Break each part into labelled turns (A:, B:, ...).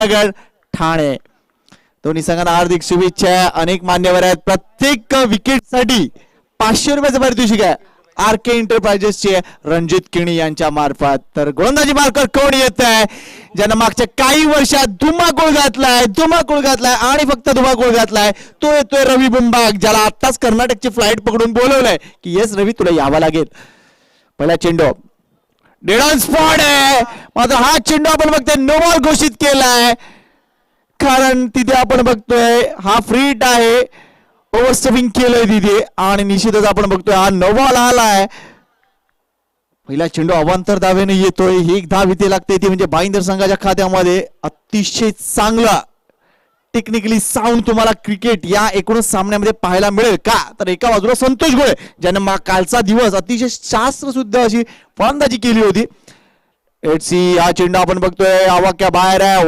A: नगर ठाणे दोन्ही संघांना हार्दिक शुभेच्छा. अनेक मान्यवर आहेत. प्रत्येक विकेट साठी 500 रुपयाचं पारितोषिक आहे आरके एंटरप्राइजेसचे रणजित किणी यांच्या मार्फत. तर गोलंदाजी मार्कर कोण येत आहे ज्यानं मागच्या काही वर्षात धुमाकूळ घातलाय आणि फक्त धुमाकूळ घातलाय तो येतोय रवी बुंबाग, ज्याला आत्ताच कर्नाटकची फ्लाईट पकडून बोलवलंय की येस रवी तुला यावं लागेल. पहिला चेंडू डेड ऑन स्पॉट आहे, मात्र हा चेंडू आपण बघतोय नो बॉल घोषित केलाय, कारण तिथे आपण बघतोय हा फ्री हिट आहे, ओव्हरस्टेपिंग केलंय तिथे आणि निश्चितच आपण बघतोय हा नो बॉल आलाय. पहिला चेंडू अवांतर धावेने येतोय, ही एक धाव इथे लागते ती म्हणजे भाईंदर संघाच्या खात्यामध्ये. अतिशय चांगला टेक्निकली साऊंड तुम्हाला क्रिकेट या एकूणच सामन्यामध्ये पाहायला मिळेल का, तर एका बाजूला संतोष गोळे ज्याने कालचा दिवस अतिशय शास्त्र सुद्धा अशी फलंदाजी केली होती. एटसी हा चेंडू आपण बघतोय आवाक्या बाहेर आहे,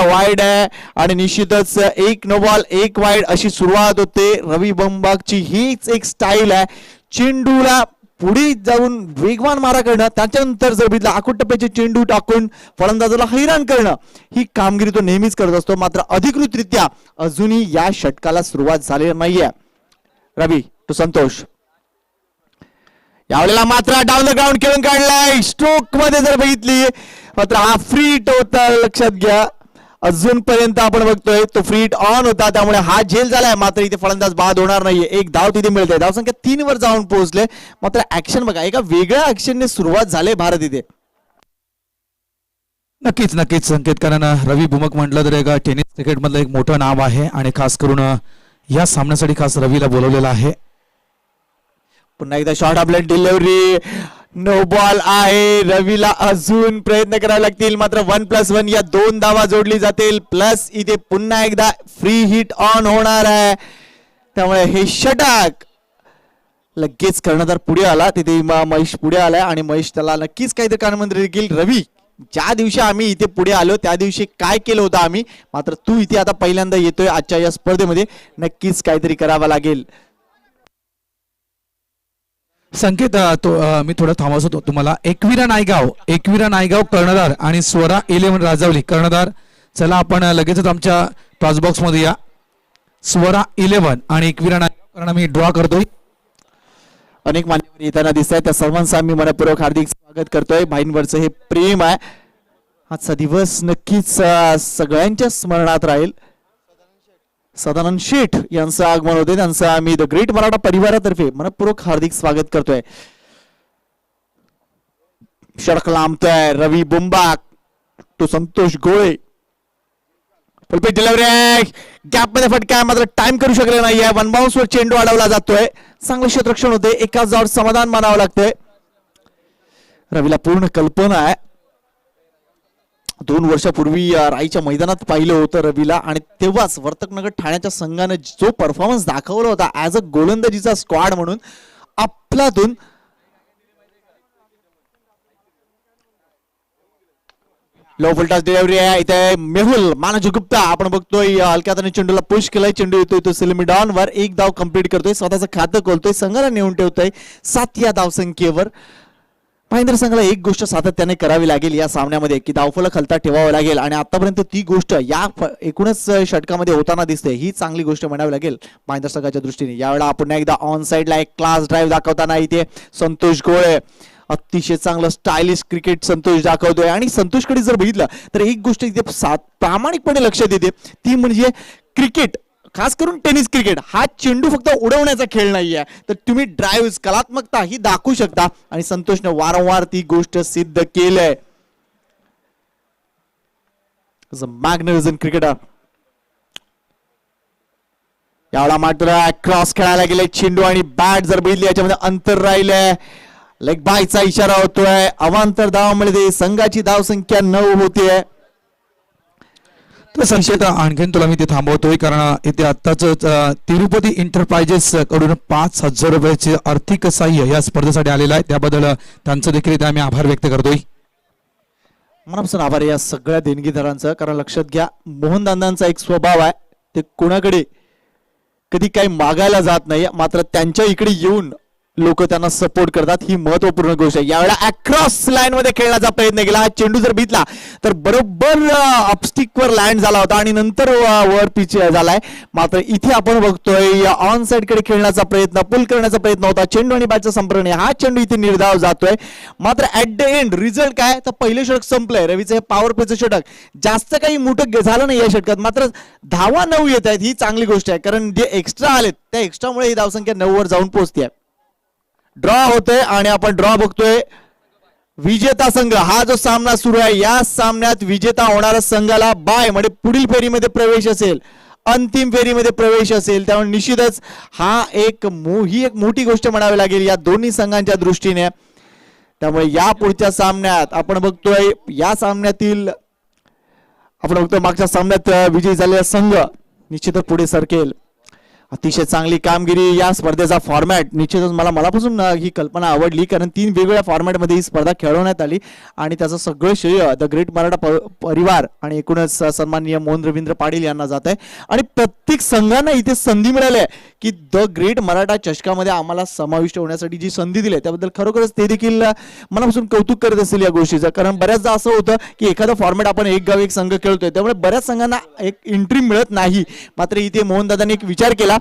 A: वाईड आहे आणि निश्चितच एक नो बॉल एक वाईड अशी सुरुवात होते. रवी बुंबागची हीच एक स्टाईल आहे, चेंडूला पुढे जाऊन वेगवान मारा करणं, त्याच्यानंतर जर बघितलं आखूट टप्प्याचे चेंडू टाकून फलंदाजाला हैराण करणं, ही कामगिरी तो नेहमीच करत असतो. मात्र अधिकृतरित्या अजूनही या षटकाला सुरुवात झालेली नाहीये. रवी टू संतोष, यावेळेला मात्र डाऊन द ग्राउंड खेळून काढलाय. स्ट्रोक मध्ये जर बघितली मात्र हा फ्री हिट होता, लक्षात घ्या. अजूनपर्यंत आपण बघतोय तो फ्री हिट ऑन होता, त्यामुळे हा झेल झालाय. मात्र इथे फलंदाज बाद होणार नाहीये, एक धाव तिथे मिळते. धाव संख्या 3 वर जाऊन पोहोचले. मात्र ऍक्शन बघा, एका वेगळ्या ऍक्शनने सुरुवात झाली भारत इथे.
B: नक्कीच संकेत, कारण रवी बुंबाग म्हटलं तर एका टेनिस क्रिकेट मधलं एक मोठं नाव आहे आणि खास करून या सामन्यासाठी खास रवीला बोलवलेलं आहे.
A: पुन्हा एकदा शॉट आपल्या डिलिव्हरी, नो बॉल आहे. रवीला अजून प्रयत्न करावे लागतील, मात्र 1+1 या 2 धावा जोडली जातील, प्लस इथे पुन्हा एकदा फ्री हिट ऑन होणार आहे. त्यामुळे हे षटक लगेच कर्णधार पुढे आला, तिथे महेश पुढे आलाय आणि महेश त्याला नक्कीच काहीतरी कानमंत्री देखील, रवी ज्या दिवशी आम्ही इथे पुढे आलो त्या दिवशी काय केलं होतं आम्ही, मात्र तू इथे आता पहिल्यांदा येतोय आजच्या या स्पर्धेमध्ये, नक्कीच काहीतरी करावं लागेल.
B: संकेत मी थोडं थांबवत होतो तुम्हाला. एकविरा नायगाव कर्णधार आणि स्वरा 11 राजावली कर्णधार. चला आपण लगेचच आमच्या टॉस बॉक्स मध्ये या. स्वरा 11 आणि एकविरा नायगाव कारण मी ड्रॉ करतोय.
A: अनेक मान्यवर येताना दिसत आहेत, त्या सर्वांचं मी मनपूर्वक हार्दिक स्वागत करतोय. भाईंवरचं हे प्रेम आहे, आजचा दिवस नक्कीच सगळ्यांच्या स्मरणात राहील. सदानंद शेठ यांचं आगमन होते, त्यांचं आम्ही द ग्रेट मराठा परिवारातर्फे मनपूर्वक हार्दिक स्वागत करतोय. षटक लांबतोय, रवी बुंबाग तो संतोष गोळे, डिलिव्हरी गॅप मध्ये फटका, मात्र टाइम करू शकले नाहीये. 1 बाउन्स वर चेंडू अडवला जातोय, चांगलं क्षेत्ररक्षण होते, एकाच जावर समाधान मानावं लागतंय. रवीला पूर्ण कल्पना आहे, 2 वर्षापूर्वी राईच्या मैदानात पाहिलं होतं रवीला आणि तेव्हाच वर्तकनगर ठाण्याच्या संघाने जो परफॉर्मन्स दाखवला होता ऍज अ गोलंदाजीचा स्क्वॉड म्हणून आपलातून. लो फुलटॉस डिलिव्हरी आहे इथे, मेहुल मानज गुप्ता आपण बघतोय हलक्या हाताने चेंडूला पुश केलाय, चेंडू येतोय तो सिलिमिडॉन वर, एक धाव कंप्लीट करतोय, स्वतःचं खातं खोलतोय, संघाला नेऊन ठेवतोय 7 या धावसंख्येवर. भाईंदर संघाला एक गोष्ट सातत्याने करावी लागेल या सामन्यामध्ये की धावफलक हलता ठेवावं लागेल आणि आतापर्यंत ती गोष्ट या एकूणच षटकामध्ये होताना दिसते, ही चांगली गोष्ट म्हणावी लागेल भाईंदर संघाच्या दृष्टीने. यावेळेला आपण एकदा ऑन साइडला एक क्लास ड्राईव्ह दाखवताना इथे संतोष गोळे अतिशय चांगलं स्टायलिश क्रिकेट संतोष दाखवतोय. आणि संतोषकडे जर बघितलं तर एक गोष्ट इथे प्रामाणिकपणे लक्षात येते, ती म्हणजे क्रिकेट, खास करून टेनिस क्रिकेट हा चेंडू फक्त उडवण्याचा खेळ नाहीये, तर तुम्ही ड्राईव्ह कलात्मकता ही दाखवू शकता आणि संतोषने वारंवार ती गोष्ट सिद्ध केलंय. Magnificent cricketer. यावेळा मात्र क्रॉस खेळायला गेले चेंडू आणि बॅट जर बघितली याच्यामध्ये अंतर राहिलंय, लेग बायचा इशारा होतोय, अवांतर धाव मिळते, संघाची धाव संख्या 9 होतीये.
B: तर संकेत आणखीन तुला मी ते थांबवतोय कारण इथे आत्ताच तिरुपती एंटरप्राइजेस कडून 5,000 रुपयाचे आर्थिक सहाय्य या स्पर्धेसाठी आलेलं आहे, त्याबद्दल त्यांचं देखील इथे आम्ही आभार व्यक्त करतोय.
A: मनापासून आभार या सगळ्या देणगीदारांचं, कारण लक्षात घ्या मोहनदादांचा एक स्वभाव आहे, ते कुणाकडे कधी काही मागायला जात नाही, मात्र त्यांच्या इकडे येऊन लोक त्यांना सपोर्ट करतात, ही महत्वपूर्ण गोष्ट आहे. यावेळेला अक्रॉस लाईन मध्ये खेळण्याचा प्रयत्न केला. हा चेंडू जर भितला तर बरोबर अपस्टिक वर लँड झाला होता आणि नंतर वर पिच झालाय. मात्र इथे आपण बघतोय ऑन साइड कडे खेळण्याचा प्रयत्न, पुल करण्याचा प्रयत्न होता. चेंडू आणि बॅटचा संपर्क नाही. हा चेंडू इथे निर्धाव जातोय. मात्र ऍट द एंड रिझल्ट काय तर पहिले षटक संपलंय. रवीचं हे पॉवर प्लेचं षटक जास्त काही मोठं झालं नाही या षटकात. मात्र धावा 9 येत आहेत, ही चांगली गोष्ट आहे. कारण जे एक्स्ट्रा आलेत त्या एक्स्ट्रामुळे ही धावसंख्या 9 वर जाऊन पोहोचते. ड्रॉ होतोय आणि आपण ड्रॉ बघतोय. विजेता संघ हा जो सामना सुरू आहे या सामन्यात विजेता होणाऱ्या संघाला बाय म्हणजे पुढील फेरीमध्ये प्रवेश असेल, अंतिम फेरीमध्ये प्रवेश असेल. त्यामुळे निश्चितच हा ही एक मोठी गोष्ट म्हणावी लागेल या दोन्ही संघांच्या दृष्टीने. त्यामुळे या पुढच्या सामन्यात आपण बघतोय मागच्या सामन्यात विजयी झालेला संघ निश्चितच पुढे सरकेल. अतिशय चांगली कामगिरी. या स्पर्धेचा फॉर्मॅट निश्चितच मलापासून ही कल्पना आवडली, कारण 3 वेगवेगळ्या फॉर्मॅटमध्ये ही स्पर्धा खेळवण्यात आली आणि त्याचं सगळं श्रेय द ग्रेट मराठा परिवार आणि एकूणच सन्माननीय मोहन रवींद्र पाटील यांना जात आहे. आणि प्रत्येक संघांना इथे संधी मिळाली आहे की द ग्रेट मराठा चषकामध्ये आम्हाला समाविष्ट होण्यासाठी जी संधी दिली आहे त्याबद्दल खरोखरच ते देखील मनापासून कौतुक करत असेल या गोष्टीचं. कारण बऱ्याचदा असं होतं की एखादा फॉर्मॅट आपण एक गाव एक संघ खेळतोय, त्यामुळे बऱ्याच संघांना एक एंट्री मिळत नाही. मात्र इथे मोहनदादांनी एक विचार केला,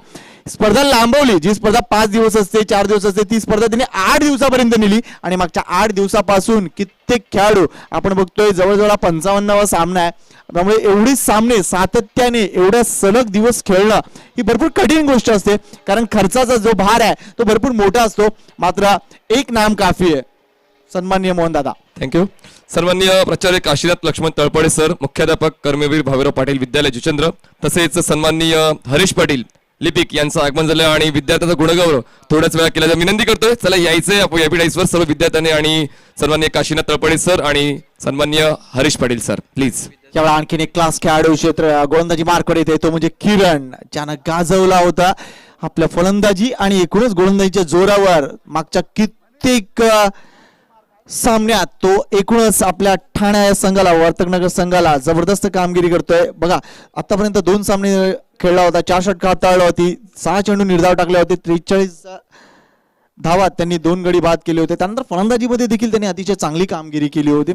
A: स्पर्धा लांबवली. जी स्पर्धा 5 दिवस असते, 4 दिवस असते, ती स्पर्धा त्यांनी 8 दिवसापर्यंत नेली. आणि मागच्या 8 दिवसापासून कित्येक खेळाडू आपण बघतोय, जवळजवळ 55वा सामना आहे. त्यामुळे एवढे सामने सातत्याने एवढ्या सलग दिवस खेळणं ही भरपूर कठीण गोष्ट असते, कारण खर्चाचा जो भार आहे तो भरपूर मोठा असतो. मात्र एक नाम काफी आहे. सन्माननीय मोहनदादा.
C: थँक्यू. सन्माननीय प्राचार्य काशीनाथ लक्ष्मण तळपडे सर, मुख्याध्यापक कर्मवीर भावेराव पाटील विद्यालय जुचंद्र, तसेच सन्माननीय हरीश पाटील लिपिक यांचं आगमन झालं आणि विद्यार्थ्यांचा गुणगौरव थोड्याच वेळा केल्याची विनंती करतोय. चला यायचंय आपण यापीडाईसवर सर्व विद्यार्थ्यांनी आणि सन्माननीय काशीनाथ तळपडे सर आणि सन्माननीय हरीश पाटील सर प्लीज.
A: यावेळी आणखीन एक क्लास खेळाडू क्षेत्र गोलंदाजी मार्कवर येते, तो म्हणजे किरण, ज्यानं गाजवला होता आपल्या फलंदाजी आणि एकूणच गोलंदाजीच्या जोरावर मागच्या कित्येक सामन्यात तो एकूणच आपल्या ठाणा या संघाला, वर्तकनगर संघाला जबरदस्त कामगिरी करतोय. बघा आतापर्यंत 2 सामने खेळला होता, 4 षटकं हाताळली होती, 6 चेंडू निर्धाव टाकले होते, 43 धावात त्यांनी 2 गडी बाद केले होते. त्यानंतर फलंदाजीमध्ये देखील त्यांनी अतिशय चांगली कामगिरी केली होती.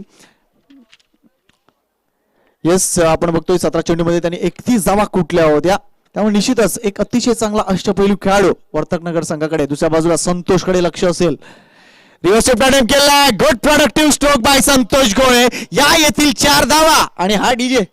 A: येस, आपण बघतोय 17 चेंडूमध्ये त्यांनी 31 धावा कुठल्या होत्या. त्यामुळे निश्चितच एक अतिशय चांगला अष्टपैलू खेळाडू वर्तकनगर संघाकडे. दुसऱ्या बाजूला संतोषकडे लक्ष असेल. रिव्हर्स प्रॉडक्ट केलाय, good productive stroke bye Santosh गोळे. या येथील 4 धावा आणि हा डीजे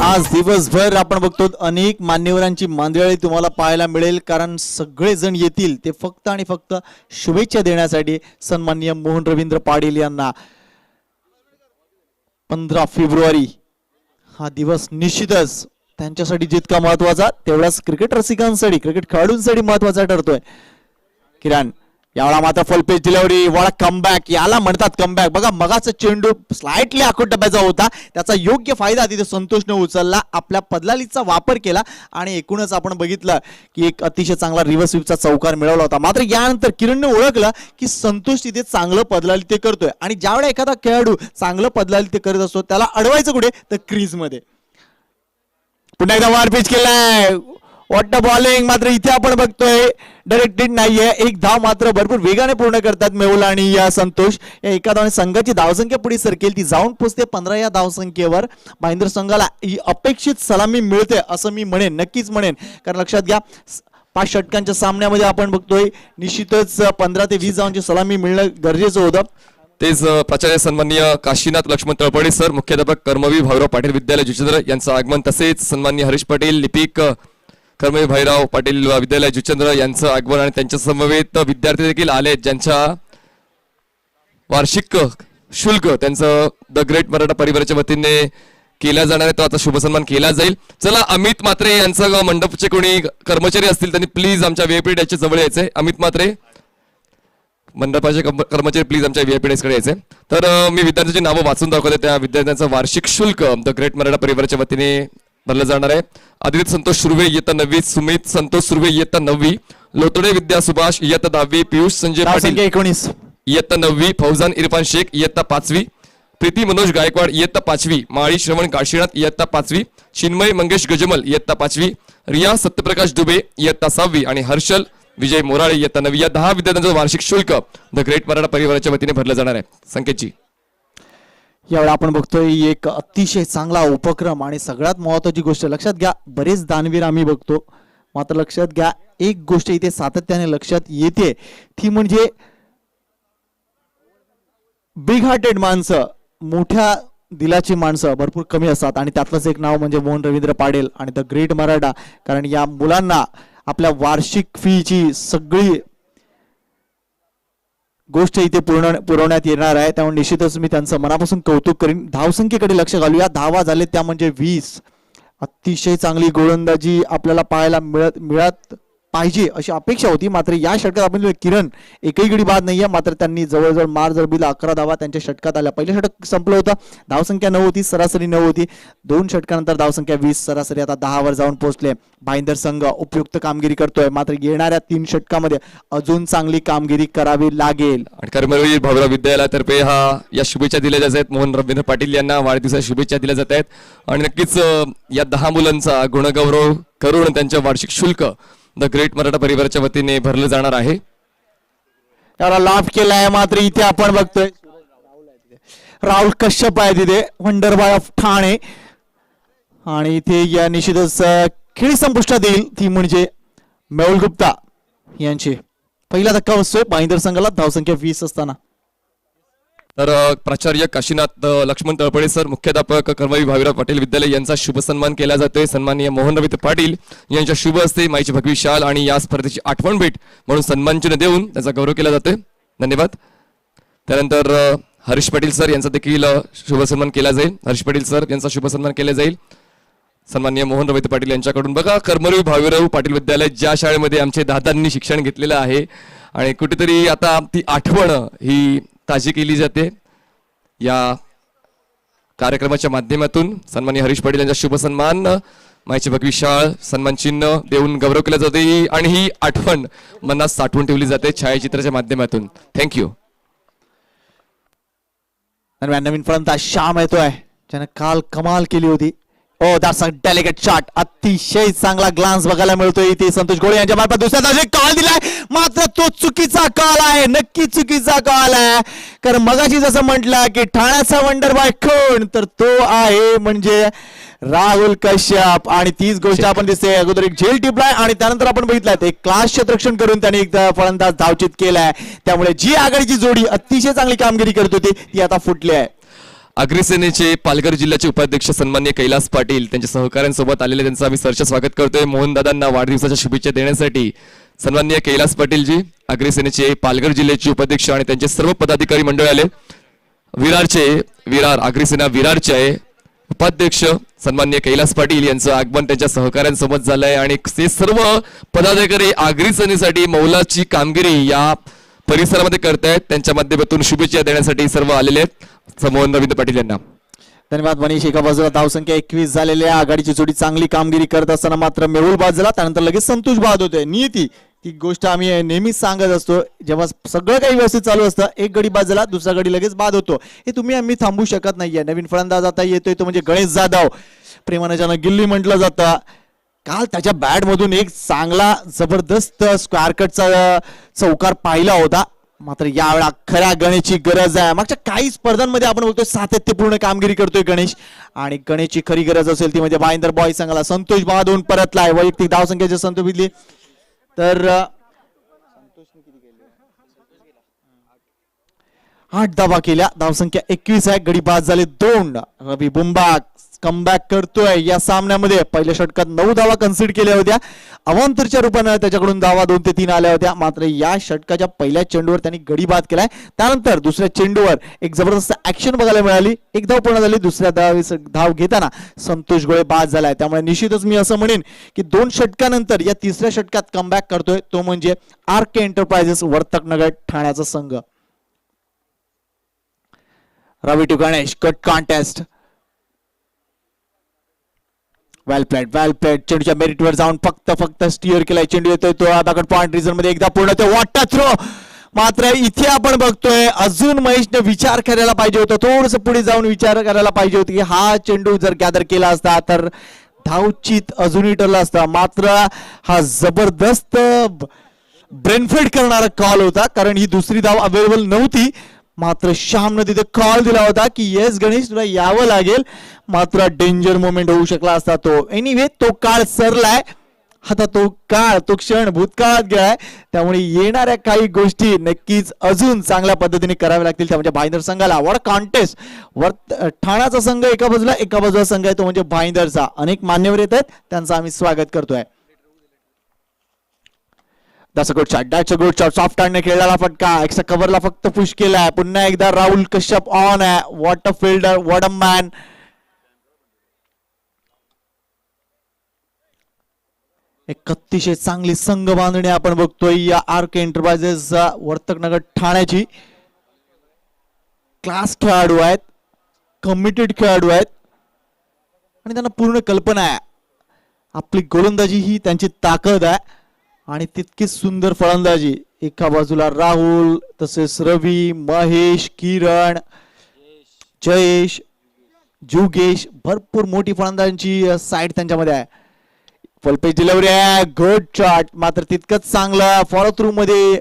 A: आज दिवसभर आपण बघतो अनेक मान्यवरांची मांदियाळी तुम्हाला पाहायला मिळेल, कारण सगळे जण येतील ते फक्त आणि फक्त शुभेच्छा देण्यासाठी सन्माननीय मोहन रवींद्र पाटील यांना. 15 फेब्रुवारी हा दिवस निश्चितच त्यांच्यासाठी जितका महत्वाचा तेवढाच क्रिकेट रसिकांसाठी, क्रिकेट खेळाडूंसाठी महत्वाचा ठरतोय. किरण यावेळा मात्र फुल पेज डिलिव्हरी, वळा कमबॅक, याला म्हणतात कमबॅक. बघा मगाचा चेंडू स्लाइटली आखूट टप्प्याचा होता, त्याचा योग्य फायदा तिथे संतोषने उचलला, आपल्या पदलालीचा वापर केला आणि एकूणच आपण बघितलं की एक अतिशय चांगला रिव्हर्स स्वीपचा चौकार मिळवला होता. मात्र यानंतर किरणने ओळखलं की संतोष तिथे चांगलं पदलाली ते करतोय आणि ज्यावेळेला एखादा खेळाडू चांगलं पदलाली ते करत असतो त्याला अडवायचं कुठे तर क्रीज मध्ये. पुन्हा एकदा वार पिच केलाय, वॉट बॉलिंग. मात्र इथे आपण बघतोय डायरेक्टेड नाहीये. एक धाव मात्र भरपूर वेगाने पूर्ण करतात मेहुल आणि या संतोष. या एका धावाने संघाची धावसंख्या पुढे सरकेल, ती जाऊन पोहोचते 15 या धावसंख्येवर. महेंद्र संघाला ही अपेक्षित सलामी मिळते असं मी म्हणेन, नक्कीच म्हणेन. कारण लक्षात घ्या 5 षटकांच्या सामन्यामध्ये आपण बघतोय निश्चितच 15 ते 20 धावांची सलामी मिळणं गरजेचं होतं.
C: तेच प्राचार्य सन्माननीय काशीनाथ लक्ष्मण तळपडे सर, मुख्याध्यापक कर्मवीर भावेराव पाटील विद्यालय जुचंद्र यांचं आगमन, तसेच सन्माननीय हरीश पाटील लिपिक कर्मवीर भाईराव पाटील विद्यालय जुचंद्र यांचं आगमन आणि त्यांच्या समवेत विद्यार्थी देखील आले ज्यांच्या वार्षिक शुल्क त्यांचं द ग्रेट मराठा परिवाराच्या वतीने केला जाणार आहे, तो आता शुभ सन्मान केला जाईल. चला अमित म्हात्रे यांचं मंडपचे कोणी कर्मचारी असतील त्यांनी प्लीज आमच्या व्हीआयपी डेस्कच्या जवळ यायचंय. अमित म्हात्रे मंडपाचे कर्मचारी प्लीज आमच्या व्हीआयपी डेस्ककडे यायचे. तर मी विद्यार्थ्यांची नावं वाचून दाखवते. त्या विद्यार्थ्यांचं वार्षिक शुल्क द ग्रेट मराठा परिवाराच्या वतीने भरलं जाणार आहे. आदित्य संतोष सुर्वे इयत्ता 9वी, सुमित संतोष सुर्वे इयत्ता 9वी, लोतडे विद्या सुभाष इयत्ता 10वी, पियुष संजय
A: धाव
C: पाटील
A: संख्या 19.
C: इयत्ता 9वी, फौजान इरफान शेख इयत्ता 5वी, प्रीती मनोज गायकवाड इयत्ता 5वी, माळी श्रवण काशीनाथ इयत्ता 5वी, चिन्मय मंगेश गजमल इयत्ता 5वी, रिया सत्यप्रकाश दुबे इयत्ता 6वी आणि हर्षल विजय मोराळे इयत्ता 9वी. या 10 विद्यार्थ्यांचं वार्षिक शुल्क द ग्रेट मराठा परिवाराच्या वतीने भरलं जाणार आहे. संकेतजी.
A: यावेळी आपण बघतोय एक अतिशय चांगला उपक्रम आणि सगळ्यात महत्वाची गोष्ट लक्षात घ्या, बरेच दानवीर आम्ही बघतो, मात्र लक्षात घ्या एक गोष्ट इथे सातत्याने लक्षात येते, ती म्हणजे बिग हार्टेड माणसं, मोठ्या दिलाची माणसं भरपूर कमी असतात आणि त्यातलंच एक नाव म्हणजे मोहन रवींद्र पाटील आणि द ग्रेट मराठा. कारण या मुलांना आपल्या वार्षिक फीची सगळी गोष्ट इथे पुरवण्यात येणार आहे, त्यामुळे निश्चितच मी त्यांचं मनापासून कौतुक करीन. धावसंख्येकडे लक्ष घालूया. धावा झाले त्या म्हणजे 20. अतिशय चांगली गोलंदाजी आपल्याला पाहायला मिळत पाहिजे अशी अपेक्षा होती, मात्र या षटकात आपण किरण एकही गडी बाद नाहीये, मात्र त्यांनी जवळजवळ मार जरबीला 11 धावा त्यांच्या षटकात आल्या. पहिलं षटक संपलं होतं, धावसंख्या 9 होती, सरासरी 9 होती. 2 षटकानंतर धावसंख्या 20, सरासरी आता 10 वर जाऊन पोहोचले. भाईंदर संघ उपयुक्त कामगिरी करतोय, मात्र येणाऱ्या 3 षटकामध्ये अजून चांगली कामगिरी करावी लागेल.
C: आणि कर्मवीर भाऊराव विद्यालयातर्फे या शुभेच्छा दिल्या जात आहेत. मोहन रवींद्र पाटील यांना वाढदिवसाच्या शुभेच्छा दिल्या जात आहेत आणि नक्कीच या 10 मुलांचा गुणगौरव करून त्यांच्या वार्षिक शुल्क द ग्रेट मराठा परिवाराच्या वतीने भरलं जाणार आहे.
A: त्याला लाभ केलाय, मात्र इथे आपण बघतोय राहुल कश्यप आहे तिथे, वंडरबॉय ऑफ ठाणे, आणि इथे या निश्चितच खेळी संपुष्टात येईल ती म्हणजे मेहुल गुप्ता यांची. पहिला धक्का बसतोय भाईंदर संघाला धावसंख्या 20 असताना.
C: तर प्राचार्य काशीनाथ लक्ष्मण तळपडे सर, मुख्याध्यापक कर्मवीर भाऊराव पाटील विद्यालय यांचा शुभ सन्मान केला जातोय. सन्माननीय मोहन रवींद्र पाटील यांच्या शुभ हस्ते माईची भगवी शाल आणि या स्पर्धेची आठवण भेट म्हणून सन्मानचिन्ह देऊन त्याचा गौरव केला जातोय. धन्यवाद. त्यानंतर हरीश पाटील सर यांचा देखील शुभ सन्मान केला जाईल. हरीश पाटील सर यांचा शुभ सन्मान केला जाईल सन्माननीय मोहन रवींद्र पाटील यांच्याकडून. बघा, कर्मवीर भाऊराव पाटील विद्यालय ज्या शाळेमध्ये आमचे दादांनी शिक्षण घेतलेलं आहे आणि कुठेतरी आता ती आठवण ही ताजी केली जाते या कार्यक्रमाच्या माध्यमातून. सन्माननीय हरीश पाटील यांचा शुभ सन्मान माईची भगवी शाळ सन्मान चिन्ह देऊन गौरव केला जाते आणि ही आठवण मनात साठवून ठेवली जाते छायाचित्राच्या माध्यमातून. थँक्यू.
A: नवीन फलंदाज श्याम येतोय, ज्याने काल कमाल केली होती. ओ दॅट्स अ डेलिकेट शॉट, अतिशय चांगला ग्लान्स बघायला मिळतोय इथे संतोष गोळे यांच्या मार्फत. दुसऱ्या धावेचा कॉल दिलाय, मात्र तो चुकीचा कॉल आहे, नक्की चुकीचा कॉल आहे. कारण मगाशी जसं म्हटलं की ठाण्याचा वंडरबॉय कोण, तर तो आहे म्हणजे राहुल कश्यप. आणि तीच गोष्ट आपण दिसते, अगोदर एक झेल टिपलाय आणि त्यानंतर आपण बघितलं एक क्लास क्षेत्ररक्षण करून त्याने एक फलंदाज धावचित केलाय. त्यामुळे जी आघाडीची जोडी अतिशय चांगली कामगिरी करत होती ती आता फुटली आहे.
C: अग्रसेनेचे पालघर जिल्ह्याचे उपाध्यक्ष सन्माननीय कैलास पाटील त्यांच्या सहकाऱ्यांसोबत आलेले त्यांचं आम्ही सहर्ष स्वागत करतोय. मोहन दादांना वाढदिवसाच्या शुभेच्छा देण्यासाठी सन्माननीय कैलास पाटीलजी, अग्रसेनेचे पालघर जिल्ह्याचे उपाध्यक्ष आणि त्यांचे सर्व पदाधिकारी मंडळ आले. विरार अग्रसेना विरारचे उपाध्यक्ष सन्माननीय कैलास पाटील यांचं आगमन त्यांच्या सहकाऱ्यांसोबत झालंय आणि ते सर्व पदाधिकारी अग्रसेनेसाठी मौलाची कामगिरी या परिसरामध्ये करतायत. त्यांच्या माध्यमातून शुभेच्छा देण्यासाठी सर्व आलेले आहेत. मोहन रवींद्र पाटील यांना
A: धन्यवाद. मनीष एका बाजूला धावसंख्या 21 झालेली आहे, आघाडीची जोडी चांगली कामगिरी करत असताना मात्र मेहुल बाद झाला, त्यानंतर लगेच संतोष बाद होतोय. नियती ती गोष्ट आम्ही नेहमीच सांगत असतो, जेव्हा सगळं काही व्यवस्थित चालू असतं एक गडी बाद झाला दुसरा गडी लगेच बाद होतो. हे तुम्ही आम्ही थांबू शकत नाहीये. नवीन फलंदाज आता येतोय तो म्हणजे गणेश जाधव, प्रेमानं ज्यानं गिल्ली म्हटलं जातं. काल त्याच्या बॅट मधून एक चांगला जबरदस्त स्क्वेअर कटचा चौकार पाहिला होता, मात्र यावेळा खऱ्या गणेशची गरज आहे. मागच्या काही स्पर्धांमध्ये आपण बघतोय सातत्यपूर्ण कामगिरी करतोय गणेश, आणि गणेशची खरी गरज असेल ती म्हणजे भाईंदर बॉय संघाला संतोष बाद होऊन परतलाय. वैयक्तिक धावसंख्येची संतोष दिली तर 8 धावा केल्या, धावसंख्या 21 आहे, गडी बाद झाले 2. रवी बुंबा कमबॅक करतोय या सामन्यामध्ये. पहिल्या षटकात 9 धावा कन्सिड केल्या होत्या, अवांतरच्या रूपाने त्याच्याकडून धावा 2 ते 3 आल्या होत्या, मात्र या षटकाच्या पहिल्या चेंडूवर त्यांनी गडी बाद केलाय. त्यानंतर दुसऱ्या चेंडूवर एक जबरदस्त ऍक्शन बघायला मिळाली, एक धाव पूर्ण झाली, दुसऱ्या धाव घेताना संतोष गोळे बाद झालाय. त्यामुळे निश्चितच मी असं म्हणेन की 2 षटकानंतर या तिसऱ्या षटकात कमबॅक करतोय तो म्हणजे आरके एंटरप्राइजेस वर्तकनगर ठाण्याचा संघ. Ravi to Ganesh cut contest. Well played चेंडूच्या मेरिटवर जाऊन फक्त स्टिअर केलाय चेंडू येतोय तो आबाकड पॉइंट रिझन मध्ये एकदा पूर्ण तो वॉट थ्रो. मात्र इथे आपण बघतोय अजून महेशने विचार करायला पाहिजे होता, थोडस पुढे जाऊन विचार करायला पाहिजे होती की हा चेंडू जर गॅदर केला असता तर धावचित अजूनही ठरला असता. मात्र हा जबरदस्त ब्रेनफेड करणारा कॉल होता, कारण ही दुसरी धाव अवेलेबल नव्हती. मात्र श्यामनं तिथे कॉल दिला होता की येस गणेश तुला यावं लागेल. मात्र डेंजर मोमेंट होऊ शकला असता तो. एनिवे तो काळ सरलाय, आता तो काळ तो क्षण भूतकाळात गेलाय. त्यामुळे येणाऱ्या काही गोष्टी नक्कीच अजून चांगल्या पद्धतीने कराव्या लागतील त्या म्हणजे भाईंदर संघाला. What contest. ठाण्याचा संघ एका बाजूला संघ आहे तो म्हणजे भाईंदरचा. अनेक मान्यवर येत आहेत, त्यांचं आम्ही स्वागत करतोय. That's a good shot. Soft हँडने खेळलेला फटका, एक्स्ट्रा कव्हरला फक्त पुश केलाय. पुन्हा एकदा राहुल कश्यप ऑन आहे. What a fielder, what a man. एक अतिशय चांगली संघ बांधणी आपण बघतोय या आर्क एंटरप्राइजेस वर्तकनगर ठाण्याची. क्लास खेळाडू आहेत, कमिटेड खेळाडू आहेत आणि त्यांना पूर्ण कल्पना आहे. आपली गोलंदाजी ही त्यांची ताकद आहे आणि तितकीच सुंदर फलंदाजी. एका बाजूला राहुल, तसेच रवी, महेश, किरण, जयेश, जुगेश, भरपूर मोठी फलंदाजांची साईड त्यांच्यामध्ये आहे. फलपेज डिलिव्हरी आहे, गुड शॉट. मात्र तितकंच चांगलं फॉलो थ्रू मध्ये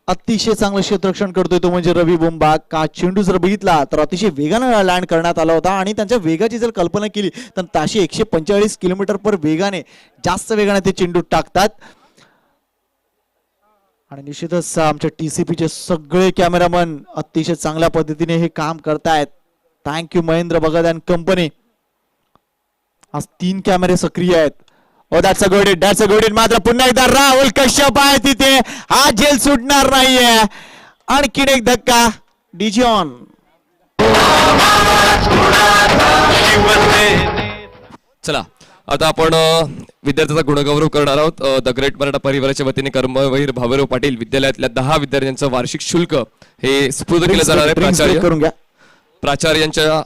A: अतिशय चांगलं क्षेत्ररक्षण करतोय तो म्हणजे रवी बुंबा. का चेंडू जर बघितला तर अतिशय वेगानं लँड करण्यात आला होता आणि त्यांच्या वेगाची जर कल्पना केली तर ताशी 145 किलोमीटर पर वेगाने, जास्त वेगाने ते चेंडू टाकतात. आणि निश्चितच आमच्या TCPचे सगळे कॅमेरामन अतिशय चांगल्या पद्धतीने हे काम करतायत. Thank you Mahendra Bhagat and company. आज 3 कॅमेरे सक्रिय आहेत. ओ दॅट्स अ गुड हिट. मात्र पुन्हा एकदा राहुल कश्यप आहे तिथे. हा झेल सुटणार नाहीये. आणखीन एक धक्का. डीजी ऑन.
C: चला आता आपण विद्यार्थ्यांचा गुणगौरव करणार आहोत. द ग्रेट मराठा परिवाराच्या वतीने कर्मवीर भावेराव पाटील विद्यालयातल्या 10 विद्यार्थ्यांचं वार्षिक शुल्क हे सुपूर्द केलं जाणार आहे.
A: करून घ्या.
C: प्राचार्यांच्या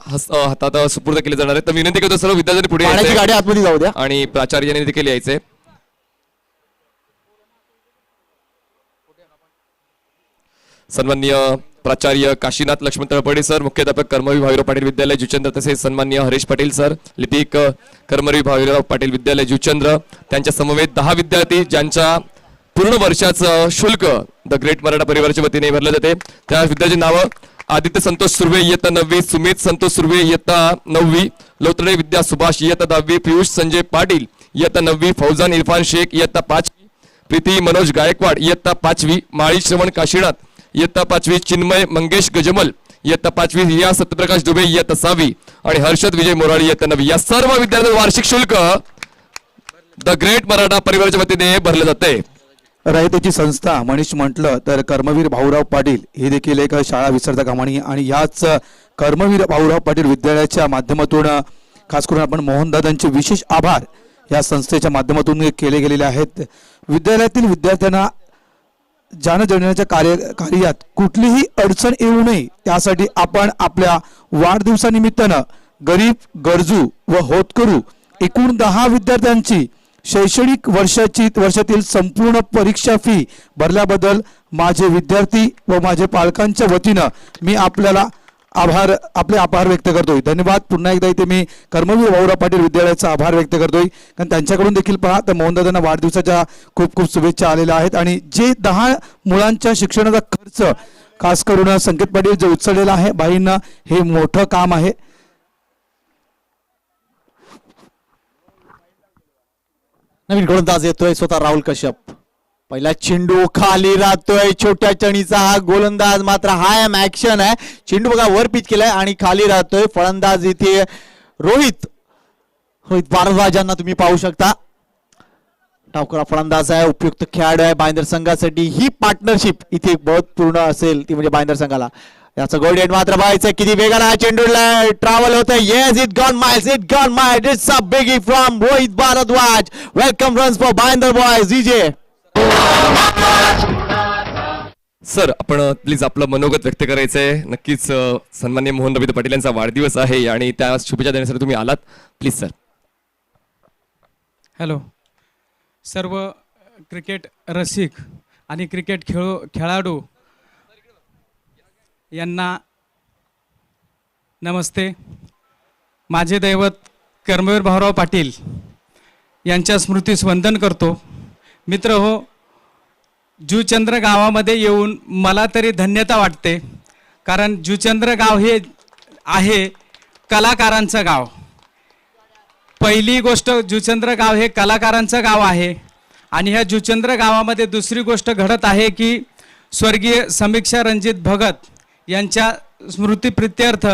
C: हातात सुपूर्द केले जाणार आहे. तर विनंती करतो सर्व विद्यार्थी पुढे
A: पाण्याची गाडी आतमध्ये जाऊ द्या
C: आणि प्राचार्यांनी देखील यायचंय. सन्माननीय प्राचार्य काशीनाथ लक्ष्मण तळपडे सर, मुख्याध्यापक कर्मवीर भावेराव पाटील विद्यालय जुचंद्र, तसेच सन्माननीय हरीश पाटील सर, लिपिक कर्मवीर भावेराव पाटील विद्यालय जुचंद्र, त्यांच्या समवेत 10 विद्यार्थी ज्यांच्या पूर्ण वर्षाचं शुल्क द ग्रेट मराठा परिवाराच्या वतीने भरले जाते. त्या विद्यार्थ्यांची नावं: आदित्य संतोष सुर्वे इयत्ता 9वी, सुमित संतोष सुर्वे इयत्ता 9वी, लोतडे विद्या सुभाष इयत्ता 10वी, पियुष संजय पाटील इयत्ता 9वी, फौजान इरफान शेख इयत्ता 5वी, प्रीती मनोज गायकवाड इयत्ता 5वी, माळी श्रवण काशीनाथ इयत्ता 5वी, चिन्मय मंगेश गजमल इयत्ता 5वी, रिया सत्यप्रकाश दुबे इयत्ता 6वी आणि हर्षद विजय मोराळी इयत्ता 9वी. या सर्व विद्यार्थ्यांचं वार्षिक शुल्क द ग्रेट मराठा परिवाराच्या वतीने भरले जाते.
B: रयतेची संस्था मनीष म्हटलं तर कर्मवीर भाऊराव पाटील ही देखील एक शाळा विसरता कामा नये आणि याच कर्मवीर भाऊराव पाटील विद्यालयाच्या माध्यमातून खास करून आपण मोहनदादांचे विशेष आभार या संस्थेच्या माध्यमातून केले गेलेले आहेत. विद्यालयातील विद्यार्थ्यांना जनजागरणाच्या कार्यात कुठलीही अडचण येऊ नये त्यासाठी आपण आपल्या वाढदिवसानिमित्तानं गरीब, गरजू व होतकरू एकूण 10 विद्यार्थ्यांची शैक्षणिक वर्षातील संपूर्ण परीक्षा फी भरल्याबद्दल माझे विद्यार्थी व माझे पालकांच्या वतीनं मी आपले आभार व्यक्त करतोय. धन्यवाद. पुन्हा एकदा इथे मी कर्मवीर भाऊराव पाटील विद्यालयाचा आभार व्यक्त करतोय, कारण त्यांच्याकडून देखील पहा तर मोहनदादांना वाढदिवसाच्या खूप खूप शुभेच्छा आलेल्या आहेत. आणि जे 10 मुलांच्या शिक्षणाचा खर्च खास करून संकेत पाटील जे उचललेला आहे बाईंना, हे मोठं काम आहे.
A: नवीन गोलंदाज येतोय स्वतः राहुल कश्यप. पहिला चेंडू खाली राहतोय, छोट्या चणीचा हा गोलंदाज. मात्र हा ऍक्शन आहे. चेंडू बघा वर पिच केलाय आणि खाली राहतोय. फलंदाज इथे रोहित भारद्वाज यांना तुम्ही पाहू शकता. डावखुरा फलंदाज आहे, उपयुक्त खेळाडू आहे भाईंदर संघासाठी. ही पार्टनरशिप इथे बहुत पूर्ण असेल ती म्हणजे भाईंदर संघाला. याचा गोल्ड हेड मात्र पाहायचं किती वेगाने हा चेंडूला ट्रॅव्हल होत आहे. Yes, it gone miles, it's a biggie from Rohit Bharadwaj. Welcome runs for Bhayandar boys. DJ
C: sir, आपण प्लीज आपलं मनोगत व्यक्त करायचंय. नक्कीच सन्माननीय मोहन रवींद्र पाटील यांचा वाढदिवस आहे आणि त्या शुभेच्छा देण्यासाठी तुम्ही आलात. Please sir.
D: हॅलो. सर्व क्रिकेट रसिक आणि क्रिकेट खेळाडू यांना नमस्ते. माझे दैवत कर्मवीर भाऊराव पाटील यांच्या स्मृतीस वंदन करतो. मित्र हो, जुचंद्र गावामध्ये येऊन मला तरी धन्यता वाटते, कारण जुचंद्र गाव हे आहे कलाकारांचं गाव. पहिली गोष्ट, जुचंद्र गाव हे कलाकारांचं गाव आहे. आणि ह्या जुचंद्र गावामध्ये दुसरी गोष्ट घडत आहे की स्वर्गीय समीक्षा रणजित भगत यांच्या स्मृतिप्रित्यर्थ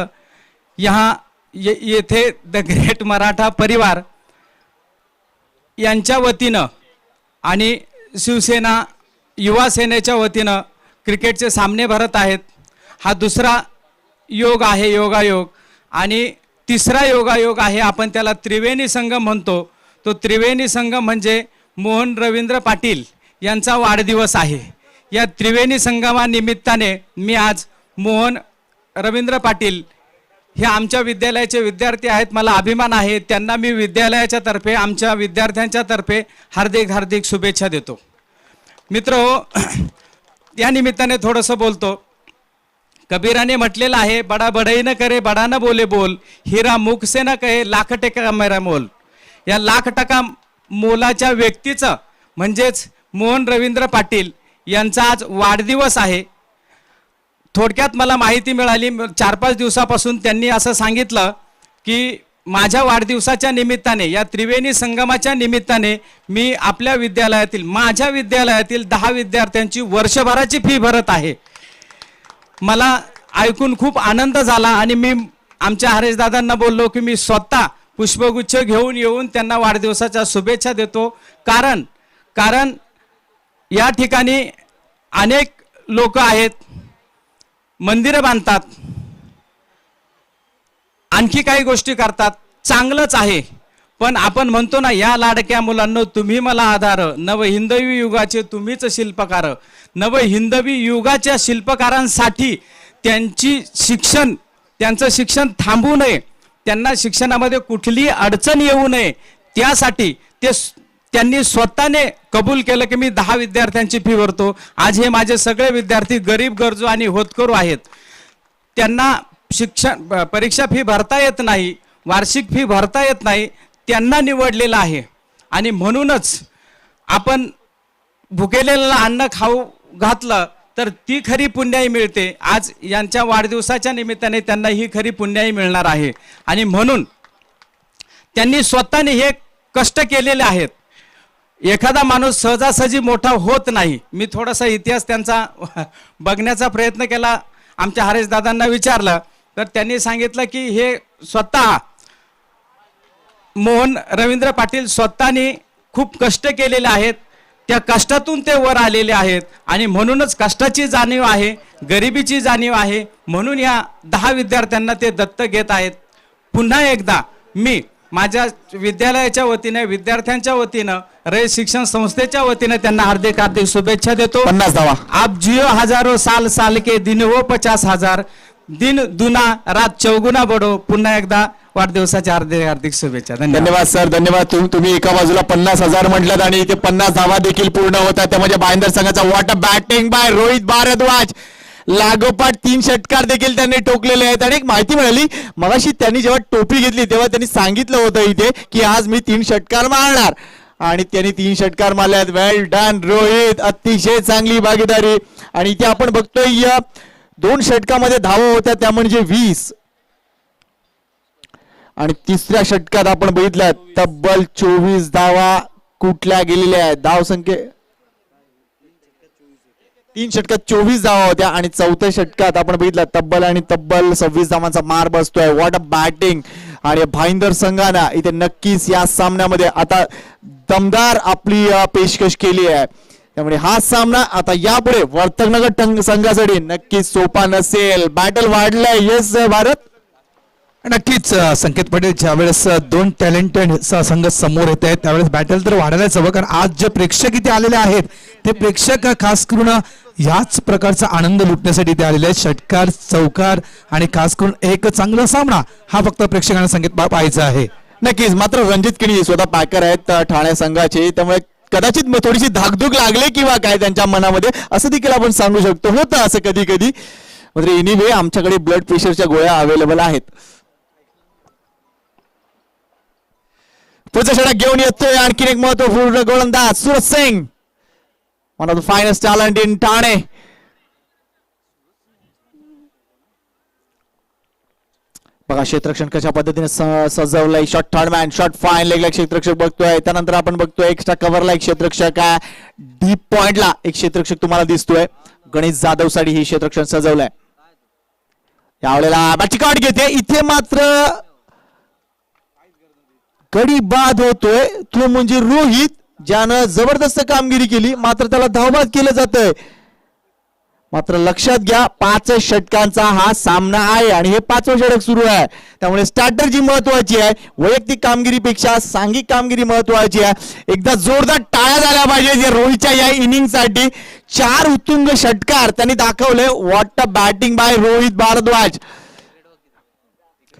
D: येथे द ग्रेट मराठा परिवार यांच्या वतीनं आणि शिवसेना युवा सेनेच्या वतीनं क्रिकेटचे सामने भरत आहेत. हा दुसरा योग आहे, योगायोग. आणि तिसरा योगायोग आहे, आपण त्याला त्रिवेणी संगम म्हणतो. तो त्रिवेणी संगम म्हणजे मोहन रवींद्र पाटील यांचा वाढदिवस आहे. या त्रिवेणी संगमानिमित्ताने मी आज मोहन रवींद्र पाटील हे आमच्या विद्यालयाचे विद्यार्थी आहेत. मला अभिमान आहे. त्यांना मी विद्यालयाच्या तर्फे, आमच्या विद्यार्थ्यांच्या तर्फे हार्दिक हार्दिक शुभेच्छा देतो. मित्र हो, या निमित्ताने थोडंसं बोलतो. कबीराने म्हटलेलं आहे, बडा बडई न करे बडा न बोले बोल, हिरा मुख से न कहे लाख टका मेरा मोल. या लाख टका मोलाच्या व्यक्तीचं म्हणजेच मोहन रवींद्र पाटील यांचा आज वाढदिवस आहे. थोडक्यात मला माहिती मिळाली, 4-5 दिवसापासून त्यांनी असं सांगितलं की माझ्या वाढदिवसाच्या निमित्ताने, या त्रिवेणी संगमाच्या निमित्ताने मी आपल्या विद्यालयातील, माझ्या विद्यालयातील 10 विद्यार्थ्यांची वर्षभराची फी भरत आहे. मला ऐकून खूप आनंद झाला आणि मी आमच्या हरेशदादांना बोललो की मी स्वतः पुष्पगुच्छ घेऊन येऊन त्यांना वाढदिवसाच्या शुभेच्छा देतो. कारण या ठिकाणी अनेक लोक आहेत, मंदिरं बांधतात, आणखी काही गोष्टी करतात, चांगलंच आहे. पण आपण म्हणतो ना, या लाडक्या मुलांनो तुम्ही मला आधार, नव हिंदवी युगाचे तुम्हीच शिल्पकार. नव हिंदवी युगाच्या शिल्पकारांसाठी त्यांचं शिक्षण थांबू नये, त्यांना शिक्षणामध्ये कुठलीही अडचण येऊ नये, त्यासाठी त्यांनी स्वतःने कबूल केलं की मी 10 विद्यार्थ्यांची फी भरतो. आज हे माझे सगळे विद्यार्थी गरीब, गरजू आणि होतकरू आहेत. त्यांना परीक्षा फी भरता येत नाही, वार्षिक फी भरता येत नाही, त्यांना निवडलेलं आहे. आणि म्हणूनच आपण भुकेलेलं अन्न खाऊ घातलं तर ती खरी पुण्याई मिळते. आज यांच्या वाढदिवसाच्या निमित्ताने त्यांना ही खरी पुण्याई मिळणार आहे. आणि म्हणून त्यांनी स्वतःने हे कष्ट केलेले आहेत. एखादा माणूस सहजासहजी मोठा होत नाही. मी थोडासा इतिहास त्यांचा बघण्याचा प्रयत्न केला, आमच्या हरेशदादांना विचारलं तर त्यांनी सांगितलं की हे स्वतः मोहन रवींद्र पाटील स्वतःने खूप कष्ट केलेले आहेत. त्या कष्टातून ते वर आलेले आहेत आणि म्हणूनच कष्टाची जाणीव आहे, गरिबीची जाणीव आहे. म्हणून या 10 विद्यार्थ्यांना ते दत्तक घेत आहेत. पुन्हा एकदा मी माझ्या विद्यालयाच्या वतीने, विद्यार्थ्यांच्या वतीनं, रयत शिक्षण संस्थेच्या वतीने त्यांना हार्दिक हार्दिक शुभेच्छा देतो.
A: 50 धावा.
D: आप जियो हजारो साल साल के दिन हो 50,000, दिन दुना रात चौगुना बडो. पुन्हा एकदा वाढदिवसाच्या हार्दिक हार्दिक शुभेच्छा.
A: धन्यवाद सर, धन्यवाद. तुम्ही एका बाजूला 50,000 म्हटलात आणि इथे 50 धावा देखील पूर्ण होतात. त्यामध्ये भाईंदर संघाचा what a batting by Rohit Bhardwaj. लागोपाठ 3 षटकार देखील त्यांनी ठोकलेले आहेत. आणि एक माहिती मिळाली मगाशी, त्यांनी जेव्हा टोपी घेतली तेव्हा त्यांनी सांगितलं होतं इथे की आज मी 3 षटकार मारणार, आणि त्यांनी 3 षटकार मारल्यात. वेल डन रोहित, अतिशय चांगली भागीदारी. आणि इथे आपण बघतोय या 2 षटकामध्ये धावा होत्या त्या म्हणजे 20, आणि तिसऱ्या षटकात आपण बघितलं तब्बल 24 धावा कुठल्या गेलेल्या आहेत. धाव संख्या 3 षटकात 24 धावा होत्या आणि 4थ्या षटकात आपण बघितलं तब्बल 26 धावांचा मार बसतोय. What a batting. आणि भाईंदर संघानं इथे नक्कीच या सामन्यामध्ये आता दमदार आपली पेशकश केली आहे. त्यामुळे हा सामना आता यापुढे वर्तकनगर संघासाठी नक्कीच सोपा नसेल. बॅटल वाढलाय. येस भारत.
B: नक्कीच संकेत पटेल, ज्यावेळेस 2 टॅलेंटेड संघ समोर येत आहेत त्यावेळेस बॅटल तर वाढायलाच हवं. कारण आज जे प्रेक्षक इथे आलेले आहेत ते प्रेक्षक खास करून याच प्रकारचा आनंद लुटण्यासाठी इथे आलेले आहेत. षटकार, चौकार आणि खास करून एक चांगला सामना हा फक्त प्रेक्षकांना संकेत पाहायचा आहे.
A: नक्कीच. मात्र रणजित किणी स्वतः पॅकर आहेत ठाणे संघाचे, त्यामुळे कदाचित थोडीशी धाकधूक लागली किंवा काय त्यांच्या मनामध्ये असं देखील आपण सांगू शकतो. होतं असं कधी कधी. मात्र एनिवे आमच्याकडे ब्लड प्रेशरच्या गोळ्या अवेलेबल आहेत. पुढचा षटक घेऊन येतोय आणखीन एक महत्वपूर्ण गोलंदाज Suraj Singh, one of the finest talent in Thane. बघा क्षेत्ररक्षण कशा पद्धतीने सजवलंय. Short third man, short fine लेगला क्षेत्ररक्षक बघतोय. त्यानंतर आपण बघतोय एक्स्ट्रा कव्हरला एक क्षेत्ररक्षक आहे. डीप पॉइंटला एक क्षेत्ररक्षक तुम्हाला दिसतोय. गणेश जाधव साठी ही क्षेत्ररक्षण सजवलंय. यावेळेला बॅटची कार्ड घेते. इथे मात्र गडी बाद होतोय तो म्हणजे रोहित, ज्यानं जबरदस्त कामगिरी केली. मात्र त्याला धावबाद केलं जातंय. मात्र लक्षात घ्या 5 षटकांचा हा सामना आहे आणि हे 5वं षटक सुरू आहे. त्यामुळे स्ट्रॅटर्जी महत्वाची आहे. वैयक्तिक कामगिरीपेक्षा सांघिक कामगिरी महत्वाची आहे. एकदा जोरदार टाळ्या झाल्या पाहिजे रोहितच्या या इनिंग साठी. 4 उत्तुंग षटकार त्यांनी दाखवले. What a batting by Rohit Bhardwaj.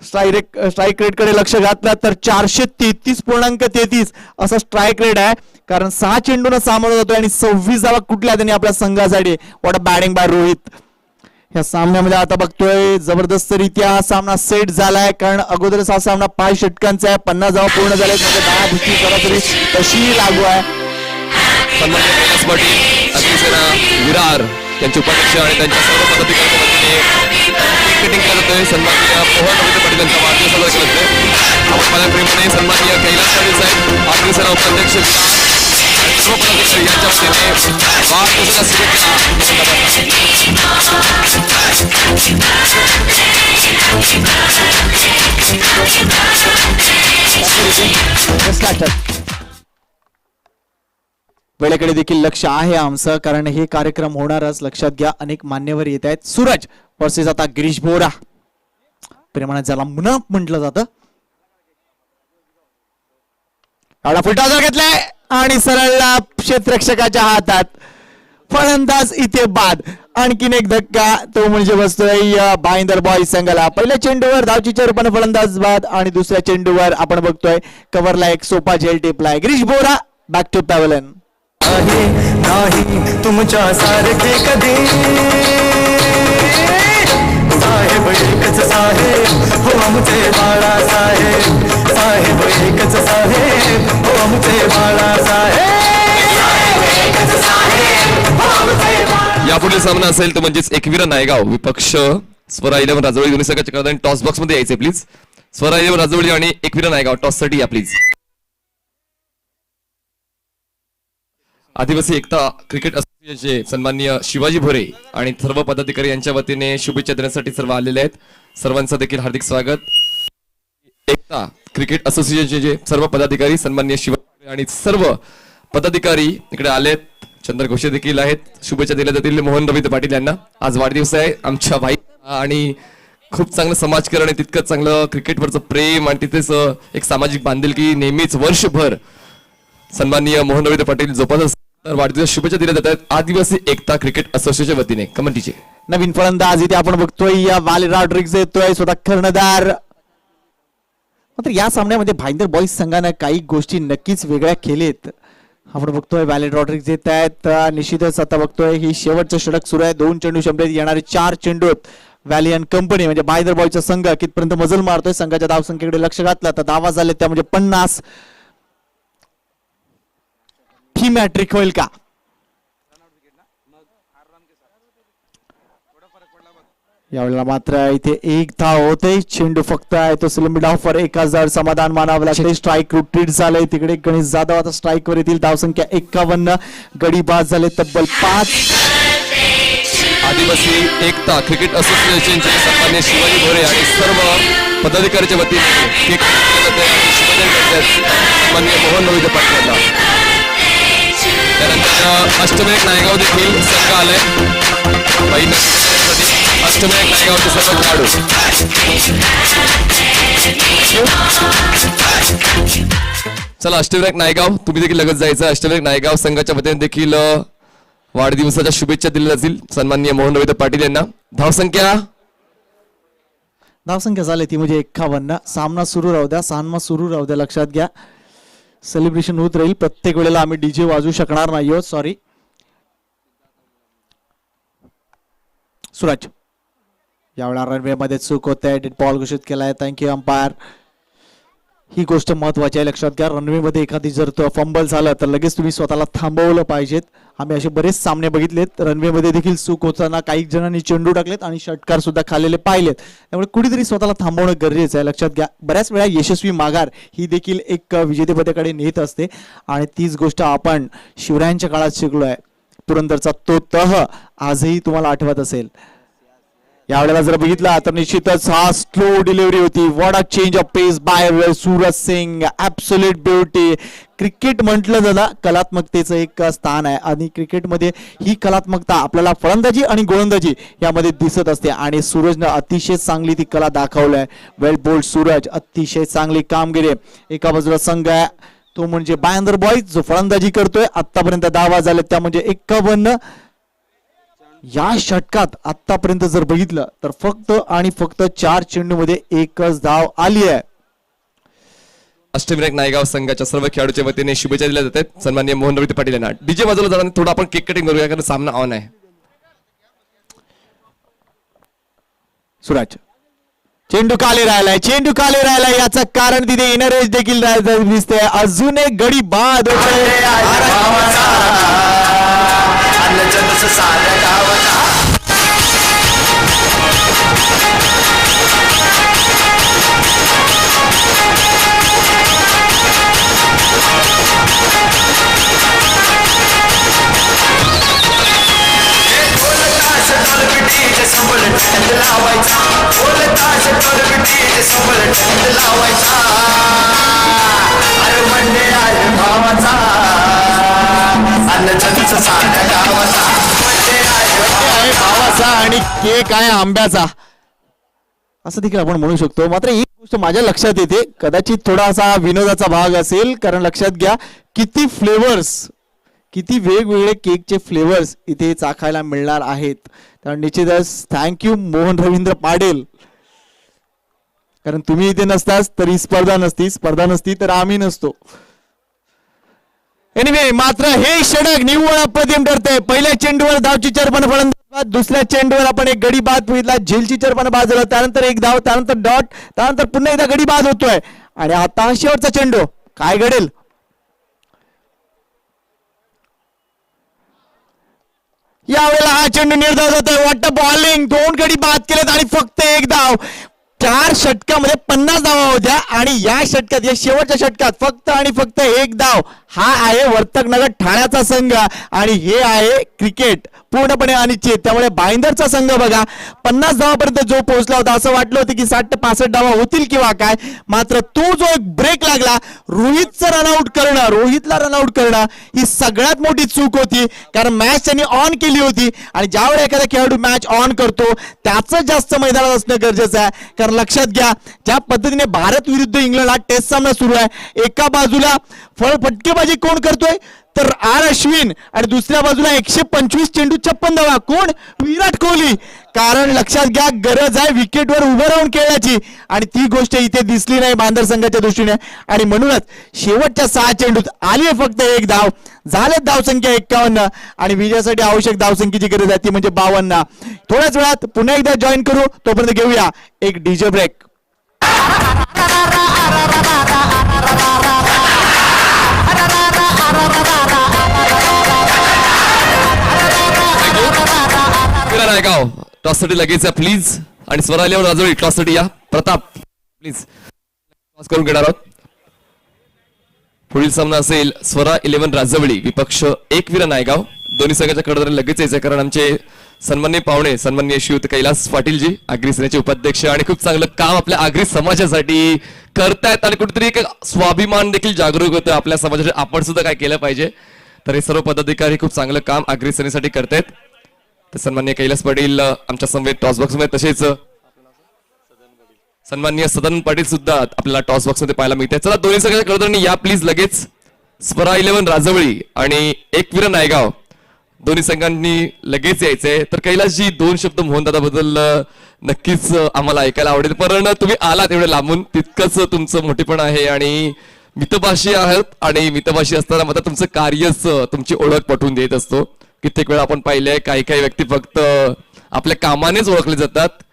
A: Strike rate कडे लक्ष घातलं तर 433.33 असा स्ट्राईक रेट आहे. कारण 6 चेंडूंना सामोरं जातोय आणि 26 धावा कुठल्या त्यांनी आपल्या संघासाठी. What a batting by Rohit. या सामन्यामध्ये आता बघतोय जबरदस्त रित्या हा सामना सेट झालाय. कारण अगोदरच हा सामना 5 षटकांचा आहे. 50 धावा पूर्ण झाल्या. 10 दुसरी सरासरी तशी लागू आहे.
C: सन्माननीय कैलास पाटील, अग्निसेना विरार यांचे उपाध्यक्ष आणि त्यांच्या सर्व पदाधिकाऱ्यांच्या वतीने मीटिंग करत आहे. सन्माननीय मोहन रवींद्र पाटील यांचा वाढदिवस साजरा करत आहे. आपण पालकप्रेमाने सन्माननीय कैलास पाटील साहेब, अग्निसेना उपाध्यक्ष आणि सर्व पदाधिकारी यांच्या वतीने वाढदिवसाच्या
A: शुभेच्छा. वेळेकडे देखील लक्ष आहे आमचं, कारण हे कार्यक्रम होणारच. लक्षात घ्या अनेक मान्यवर येत आहेत. सूरज वर्सेस आता गिरीश बोरा, प्रेमाने ज्याला मुनाफ म्हटलं जातं. एवढा फुलटॉसर घेतलाय आणि सरळ क्षेत्ररक्षकाच्या हातात. फलंदाज इथे बाद. आणखीन एक धक्का तो म्हणजे बसतोय भाईंदर बॉईज संघाला. पहिल्या चेंडूवर धावचीच्या रूपाने फलंदाज बाद आणि दुसऱ्या चेंडूवर आपण बघतोय कव्हरला एक सोपा झेल टिपलाय. गिरीश बोरा बॅक टू पॅव्हलियन.
E: नाही तुमच्या सारखे कधी साहेब एकच साहेब हो आमचे बाळा साहेब. साहेब एकच साहेब हो आमचे बाळा साहेब.
C: यापुढील सामना असेल तो म्हणजेच एकविरा नायगाव विपक्ष स्वरा 11 राजवळी. दोन्ही संघाच्या खेळाडूंनी टॉस बॉक्स मध्ये यायचे प्लीज. स्वरा 11 राजवळी आणि एकविरा नायगाव टॉस साठी या प्लीज. आदिवासी एकता क्रिकेट असोसिएशनचे सन्माननीय शिवाजी भोरे आणि सर्व पदाधिकारी यांच्या वतीने शुभेच्छा देण्यासाठी सर्व आलेले आहेत. सर्वांचं देखील हार्दिक स्वागत. एकता क्रिकेट असोसिएशनचे सर्व पदाधिकारी सन्माननीय शिवाजी भोरे आणि सर्व पदाधिकारी इकडे आलेत. चंद्र घोषे देखील आहेत. शुभेच्छा दिल्या जातील मोहन रवींद्र पाटील यांना. आज वाढदिवस आहे आमच्या भाई आणि खूप चांगलं समाजकारण आहे. तितकंच चांगलं क्रिकेटवरचं प्रेम आणि तिथेच एक सामाजिक बांधिलकी नेहमीच वर्षभर सन्माननीय मोहन रवींद्र पाटील जोपासत. वाढदिवस शुभेच्छा दिल्या जातात आदिवासी एकता क्रिकेट असोसिएशन वतीने. कमिटीचे
A: नवीन फलंदाज इथे आपण बघतोय या वाले रॉड्रिग्ज येतोय स्वतः कर्णधार. मात्र या सामन्यामध्ये भाईंदर बॉईज संघाने काही गोष्टी नक्कीच वेगळ्या केलेत. आपण बघतोय वॅलेट रॉड्रिग्ज येत आहेत. निश्चितच आता बघतोय ही शेवटचं षटक सुरू आहे. 2 चेंडू क्षमतेत येणारे 4 चेंडू व्हॅलियन कंपनी म्हणजे भाईंदर बॉईजचा संघ कितपर्यंत मजल मारतोय. संघाच्या धावसंख्येकडे लक्ष घातलं तर धावा झाले त्या म्हणजे 50. ही मॅट्रिक होईल का? यावेळेला मात्र इथे एक धाव होते. चेंडू फक्त आहे तो स्लिम ऑफर 1000 समाधान मानावं लागते. स्ट्राईक रिट्रीट झालंय. तिकडे गणेश जाधव आता स्ट्राईक वर येतील. धावसंख्या 51. गडी बाद झाले तब्बल 5.
C: आदिवासी एकता क्रिकेट असोसिएशनचे सन्माननीय शिवाजी भोरे आणि सर्व पदाधिकाऱ्यांच्या वतीने सन्माननीय मोहन रवींद्र पाटील यांना. त्यानंतर अष्टविनायक नायगाव देखील संघ आले. अष्टविनायक नायगावचे सर्व खेळाडू. चला अष्टविनायक नायगाव तुम्ही देखील लगत जायचं. अष्टविनायक नायगाव संघाच्या वतीने देखील वाढदिवसाच्या शुभेच्छा दिल्या जातील सन्माननीय मोहन रवींद्र पाटील यांना. धावसंख्या
A: धावसंख्या झाली ती म्हणजे 51. सामना सुरू राहू द्या, सामना सुरू राहू द्या, लक्षात घ्या. सेलिब्रेशन होत राहील. प्रत्येक वेळेला आम्ही डीजे वाजवू शकणार नाही आहोत, सॉरी. सुराज यावेळेला रनवे मध्ये चूक होते, डेड बॉल घोषित केलाय. Thank you umpire. ही गोष्ट महत्वाची आहे, लक्षात घ्या. रनवे मध्ये एखादी जर फंबल झालं तर लगेच तुम्ही स्वतःला थांबवलं पाहिजेत. आम्ही असे बरेच सामने बघितलेत, रनवे मध्ये देखील चूक होताना काही जणांनी चेंडू टाकलेत आणि षटकार सुद्धा खाल्लेले पाहिलेत. त्यामुळे कुठेतरी स्वतःला थांबवणं गरजेचं आहे, लक्षात घ्या. बऱ्याच वेळा यशस्वी माघार ही देखील एक विजेतेपदाकडे नेत असते आणि तीच गोष्ट आपण शिवरायांच्या काळात शिकलोय. पुरंदरचा तो तह आजही तुम्हाला आठवत असेल. यावेळेला जर बघितला तर निश्चितच हा स्लो डिलिव्हरी होती. What a change of pace by Suraj Singh. Absolute beauty. Cricket म्हटलं जातं कलात्मकतेचं एक स्थान आहे आणि क्रिकेटमध्ये ही कलात्मकता आपल्याला फलंदाजी आणि गोलंदाजी यामध्ये दिसत असते आणि सूरजनं अतिशय चांगली ती कला दाखवलंय. वेल बोल्ड सूरज, अतिशय चांगली कामगिरी. एका बाजूला संघ आहे तो म्हणजे बायंदर बॉईज जो फलंदाजी करतोय. आतापर्यंत 10 बाद झाले, त्या म्हणजे 51. या षटकात आतापर्यंत जर बघितलं तर फक्त आणि फक्त 4 चेंडूमध्ये एकच धाव आली आहे.
C: अष्टविनायक नायगाव संघाच्या सर्व खेळाडूच्या वतीने शुभेच्छा दिल्या जातात सन्माननीय मोहन रवी पाटील यांना. डीजे बाजूला जाताना थोडं आपण केक कटिंग करूया कारण सामना ऑन आहे.
A: सुराज चेंडू खाली राहिलाय, चेंडू खाली राहिलाय. याचं कारण तिथे इनर एज देखील दिसते. अजून एक गडी बाद भावाचा आणि केक आहे आंब्याचा असं देखील आपण म्हणू शकतो. मात्र ही गोष्ट माझ्या लक्षात येते, कदाचित थोडासा विनोदाचा भाग असेल, कारण लक्षात घ्या किती फ्लेवर्स, किती वेगवेगळे केकचे फ्लेवर्स इथे चाखायला मिळणार आहेत. तर निश्चितच थँक्यू मोहन रवींद्र पाटील, कारण तुम्ही इथे नसताच तरी स्पर्धा नसती तर आम्ही नसतो. एनिवे मात्र हे षटक निव्वळ अप्रतिम ठरतंय. पहिल्या चेंडूवर धावची चरपण फलंदाज, दुसऱ्या चेंडूवर आपण एक गडी बाद बघितला, झेलची चरपण बाद झाला, त्यानंतर एक धाव, त्यानंतर डॉट, त्यानंतर पुन्हा एकदा गडी बाद होतोय आणि आता शेवटचा चेंडू काय घडेल. यावेळेला हा चेंडू निर्धार होतोय. वाटतं बॉलिंग, 2 गडी बाद केलेत आणि फक्त एक धाव. 4 षटकामध्ये 50 धावा होत्या आणि या षटकात, या शेवटच्या षटकात फक्त आणि फक्त एक धाव. हा आहे वर्तकनगर ठाण्याचा संघ आणि हे आहे क्रिकेट पूर्णपणे अनिश्चित. त्यामुळे भाईंदरचा संघ बघा 50 धावापर्यंत जो पोहोचला होता, असं वाटलं होतं की 60 ते 65 धावा होतील किंवा काय. मात्र तो जो एक ब्रेक लागला, रोहितचं रोहितला रनआउट करणं ही सगळ्यात मोठी चूक होती. कारण मॅच त्यांनी ऑन केली होती आणि ज्यावेळी एखादा खेळाडू मॅच ऑन करतो त्याचं जास्त मैदानात असणं गरजेचं आहे. कारण लक्षात घ्या ज्या पद्धतीने भारत विरुद्ध इंग्लंड हा टेस्ट सामना सुरू आहे, एका बाजूला फटकेबाजी कोण करतोय तर आर अश्विन आणि दुसऱ्या बाजूला 125 चेंडू 56 धावा कोण, विराट कोहली. कारण लक्षात घ्या गरज आहे विकेटवर उभं राहून खेळण्याची आणि ती गोष्ट इथे दिसली नाही बांदर संघाच्या दृष्टीने आणि म्हणूनच शेवटच्या 6 चेंडूत आली फक्त एक धाव. झाले धावसंख्या 51 आणि विजयासाठी आवश्यक धावसंख्येची गरज आहे ती म्हणजे 52. थोड्याच वेळात पुन्हा एकदा जॉईन करू, तोपर्यंत घेऊया एक डीजे ब्रेक.
C: नायगाव टॉससाठी लगेच या प्लीज आणि स्वरा आल्यावर राजवळी टॉससाठी या. प्रताप प्लीज टॉस करून घेणार आहोत. पुढील सामना असेल स्वरा 11 राजवळी विपक्ष एकवीरा नायगाव. दोन्ही संघाच्या कडे लगेच यायचं कारण आमचे सन्माननीय पाहुणे सन्माननीय श्रीयुत कैलास पाटीलजी आगरी सेनेचे उपाध्यक्ष आणि खूप चांगलं काम आपल्या आगरी समाजासाठी करतायत आणि कुठेतरी एक स्वाभिमान देखील जागरूक होतं आपल्या समाजासाठी. आपण सुद्धा काय केलं पाहिजे, तर हे सर्व पदाधिकारी खूप चांगलं काम आगरी सेनेसाठी करतायत. तर सन्माननीय कैलास पाटील आमच्या समवेत टॉस बॉक्स मध्ये, तसेच सन्माननीय सदन पाटील सुद्धा आपल्याला टॉस बॉक्स मध्ये पाहायला मिळते. चला दोन्ही संघाच्या कडे या प्लीज लगेच. स्वरा 11 राजवळी आणि एकवीरा नायगाव दोन्ही संघांनी लगेच यायचंय. तर कैलासजी 2 शब्द मोहन दादा बद्दल नक्कीच आम्हाला ऐकायला आवडेल. पण तुम्ही आलात एवढे लांबून तितकंच तुमचं मोठेपण आहे आणि मितभाषी आहात आणि मितभाषी असताना मात्र तुमचं कार्यच तुमची ओळख पटवून देत असतो. कित्येक वेळा आपण पाहिलंय काही काही व्यक्ती फक्त आपल्या कामानेच ओळखले जातात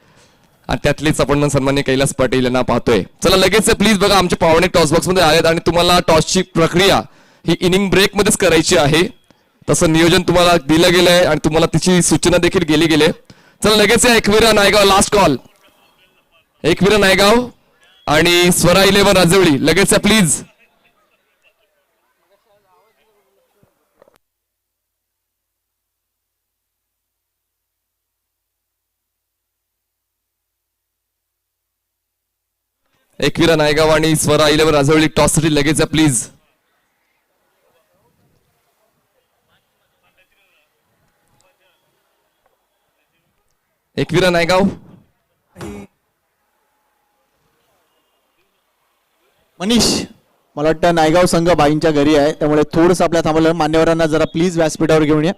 C: आणि त्यातलेच आपण सन्मान्य कैलास पाटील यांना पाहतोय. चला लगेच प्लीज बघा आमचे पाहुणे टॉस बॉक्स मध्ये आलेत आणि तुम्हाला टॉसची प्रक्रिया ही इनिंग ब्रेक मध्येच करायची आहे. तसं नियोजन तुम्हाला दिलं गेलंय आणि तुम्हाला तिची सूचना देखील गेली गेली. चला लगेच या एकविरा नायगाव लास्ट कॉल. एकविरा नायगाव आणि स्वरा 11 राजवली लगेच प्लीज. एकविरा नायगाव आणि स्वरा 11 राजवली टॉस साठी लगेच प्लीज. एकविरा नायगाव
A: मनीष, मला वाटतं नायगाव संघ बाईंच्या घरी आहे, त्यामुळे थोडस आपल्या थांबवलं. मान्यवरांना जरा प्लीज व्यासपीठावर घेऊन या.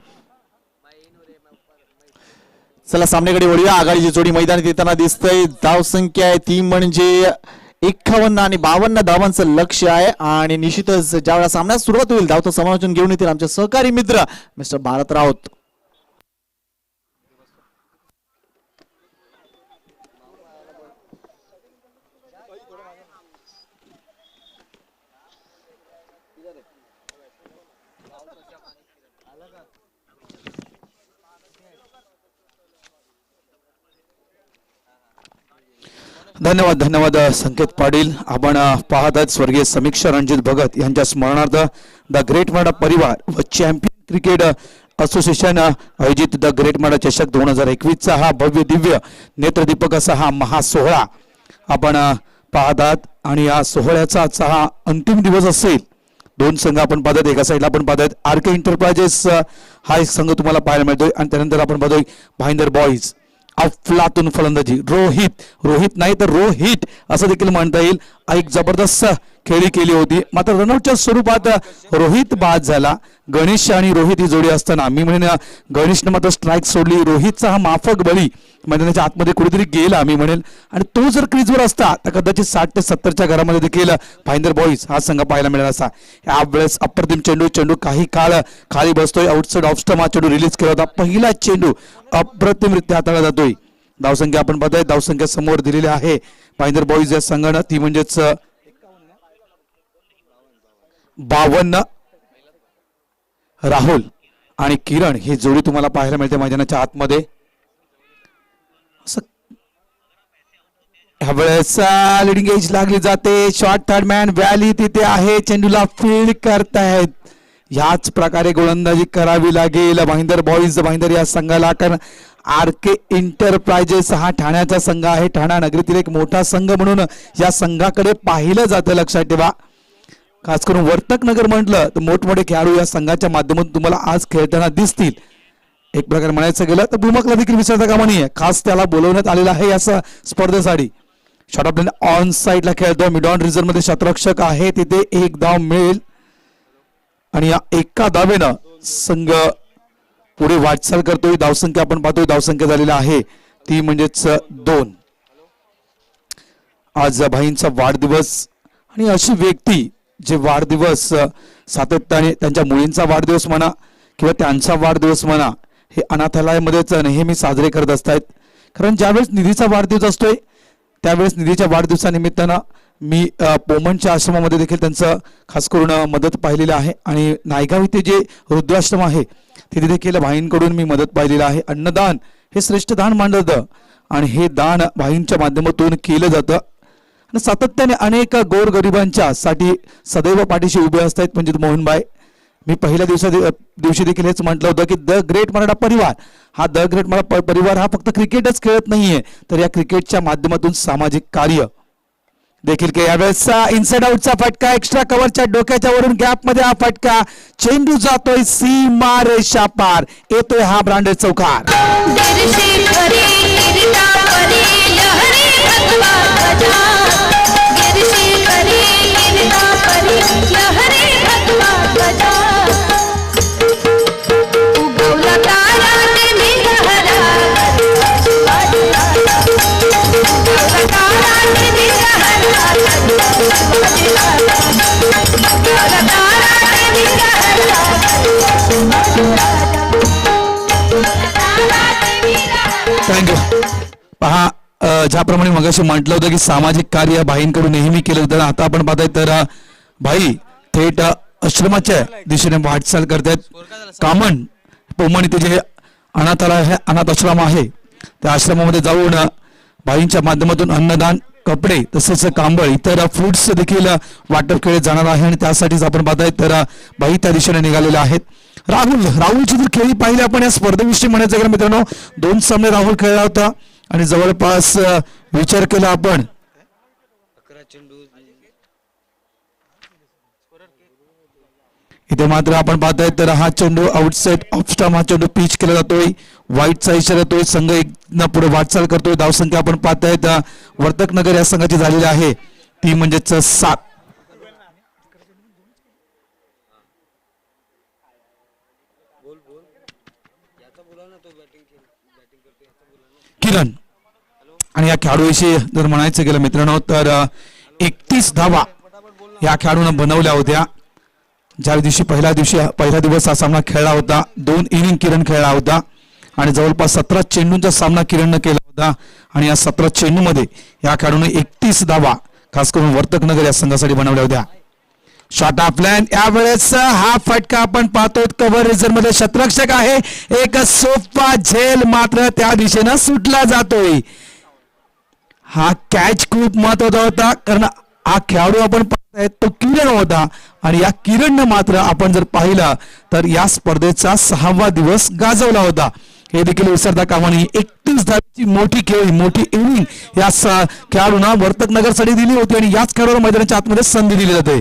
A: चला सामन्याकडे वळूया. आघाडीची जोडी मैदानात येताना दिसतंय. धाव संख्या आहे ती म्हणजे 51 आणि 52 धावांचं लक्ष आहे आणि निश्चितच ज्यावेळेला सामन्यात सुरुवात होईल धावतं समालोचन घेऊन येतील आमचे सहकारी मित्र मिस्टर भारत राऊत.
B: धन्यवाद धन्यवाद संकेत पाटील. आपण पाहत आहात स्वर्गीय समीक्षा रणजित भगत यांच्या स्मरणार्थ द ग्रेट मराठा परिवार व चॅम्पियन क्रिकेट असोसिएशन आयोजित द ग्रेट मराठा चषक 2021 चा हा भव्य दिव्य नेत्रदीपक असा हा महासोहळा आपण पाहत आहात आणि या सोहळ्याचा आजचा हा अंतिम दिवस असेल. दोन संघ आपण पाहत, एका साईडला आपण पाहत आरके एंटरप्राइजेस हा एक संघ तुम्हाला पाहायला मिळतोय आणि त्यानंतर आपण पाहतोय भाईंदर बॉईज अफलातून फलंदाजी. रोहित नाही तर रोहित असं देखील म्हणता येईल. एक जबरदस्त खेळी केली होती, मात्र रनआउटच्या स्वरूपात रोहित बाद झाला. गणेश आणि रोहित ही जोडी असताना मी म्हणेन गणेशने मात्र स्ट्राईक सोडली. रोहितचा हा माफक बळी मैदानाच्या आतमध्ये कुठेतरी गेला मी म्हणेल आणि तो जर क्रीजवर असता तर कदाचित 60 ते 70च्या घरामध्ये देखील भाईंदर बॉईज हा संघ पाहायला मिळाला असता. यावेळेस अप्रतिम चेंडू काही काळ खाली बसतोय. आउटसाइड ऑफ स्टंप हा चेंडू रिलीज केला होता. पहिला चेंडू अप्रतिमरित्या हाताळला जातोय. धावसंख्या आपण पाहतोय, धावसंख्या समोर दिलेली आहे भाईंदर बॉईज या संघानं, ती म्हणजेच 52. राहुल आणि किरण ही जोडी तुम्हाला पाहायला मिळते मैदानाच्या आतमध्ये. ह्यावेळेस लिडिंग एज लागली जाते. शॉर्ट थर्ड मॅन व्हॅली तिथे आहे, चेंडूला फील्ड करतायत. याच प्रकारे गोलंदाजी करावी लागेल भाईंदर बॉईज भाईंदर या संघाला, कारण आरके एंटरप्राइजेस हा ठाण्याचा संघ आहे. ठाणा नगरीतील एक मोठा संघ म्हणून या संघाकडे पाहिलं जातं. लक्षात ठेवा, खास करून वर्तक नगर म्हटलं तर मोठमोठे खेळाडू या संघाच्या माध्यमातून तुम्हाला आज खेळताना दिसतील. एक प्रकारे म्हणायचं गेलं तर भूमकला देखील विसरता कामा नये, खास त्याला बोलवण्यात आलेलं आहे या स्पर्धेसाठी. शॉर्ट ऑफ ऑन साइडला खेळतो. मिड ऑन रिझर्व्ह मध्ये शतरक्षक आहे, तिथे एक धाव मिळेल आणि या एका धावेनं संघ पुढे वाटचाल करतोय. धावसंख्या आपण पाहतोय, धावसंख्या झालेला आहे ती म्हणजेच 2. आज भाईंचा वाढदिवस आणि अशी व्यक्ती जे वाढदिवस सातत्याने त्यांच्या मुलींचा वाढदिवस म्हणा किंवा त्यांचा वाढदिवस म्हणा हे अनाथालयामध्येच नेहमी साजरे करत असतात. कारण ज्यावेळेस निधीचा वाढदिवस असतोय त्यावेळेस निधीच्या वाढदिवसानिमित्तानं मी पोमनच्या आश्रमामध्ये देखील त्यांचं खास करून मदत पाहिलेली आहे आणि नायगाव इथे जे वृद्धाश्रम आहे तिथे देखील भाईंकडून मी मदत पाहिलेलं आहे. अन्नदान हे श्रेष्ठ दान मानलं जातं आणि हे दान भाईंच्या माध्यमातून केलं जातं. सातत्याने अनेक गोरगरिबांच्या साठी सदैव पाठीशी उभे असतात म्हणजे मोहनबाई. मी पहिल्या दिवशी देखील हेच म्हटलं होतं की द ग्रेट मराठा परिवार हा द ग्रेट मराठा परिवार हा फक्त क्रिकेटच खेळत नाहीये, तर या क्रिकेटच्या माध्यमातून सामाजिक कार्य देखील के. यावेळेस इनसाइड आउटचा फटका, एक्स्ट्रा कव्हरच्या डोक्याच्या वरून गॅप मध्ये हा फटका, चेंडू जातोय सीमा रेषा पार, येतोय हा ब्रांडेड चौकार. ज्याप्रमाणे मगाशी म्हटलं होतं की सामाजिक कार्य भाईंकडून नेहमी केलं होतं, आता आपण पाहताय तर भाई थेट आश्रमाच्या दिशेने वाटचाल करतायत. कामन पोमण इथे जे अनाथालय आहे, अनाथ आश्रम आहे, त्या आश्रमामध्ये जाऊन भाईंच्या माध्यमातून अन्नदान, कपडे तसेच कांबळ इतर फ्रुट्स देखील वाटप केले जाणार आहे. आणि त्यासाठीच आपण पाहताय तर भाई त्या दिशेने निघालेले आहेत. राहुलची जर खेळी पाहिली आपण या स्पर्धेविषयी म्हणायचं गेलं मित्रांनो, 2 सामने राहुल खेळला होता आणि जवळपास विचार केला आपण इथे मात्र आपण पाहताय तर हा चेंडू आउटसाइड ऑफ स्टंप, हा चेंडू पिच केला जातोय, व्हाईटचा इशारा येतोय, संघ एक पुढे वाटचाल करतोय. धावसंख्या आपण पाहतायत वर्तकनगर या संघाची झालेली आहे ती म्हणजेच 7. किरण आणि या खेळाडूविषयी जर म्हणायचं गेलं मित्रांनो तर 31 धावा या खेळाडूनं बनवल्या होत्या. ज्या दिवशी पहिला दिवस हा सामना खेळला होता, 2 इनिंग किरण खेळला होता आणि जवळपास 17 चेंडूंचा सामना किरणनं केला होता. आणि या 17 चेंडूमध्ये या खेळाडूने 31 धावा खास करून वर्तकनगर या संघासाठी बनवल्या होत्या. शॉट ऑफ लाईन यावेळेस हा फटका आपण पाहतोय, कव्हर रिझर्व मध्ये शतरक्षक आहे, एक सोपा झेल मात्र त्या दिशेनं सुटला जातोय. हा कॅच खूप महत्वाचा होता कारण हा खेळाडू आपण पाहताय तो किरण होता आणि या किरणनं मात्र आपण जर पाहिलं तर या स्पर्धेचा 6वा दिवस गाजवला होता. हे देखील विसरता कामा नये. 31 धावेची मोठी खेळी, मोठी इनिंग या खेळाडूंना वर्तकनगरसाठी दिली होती आणि याच खेळाडूला मैदानाच्या आतमध्ये संधी दिली जाते.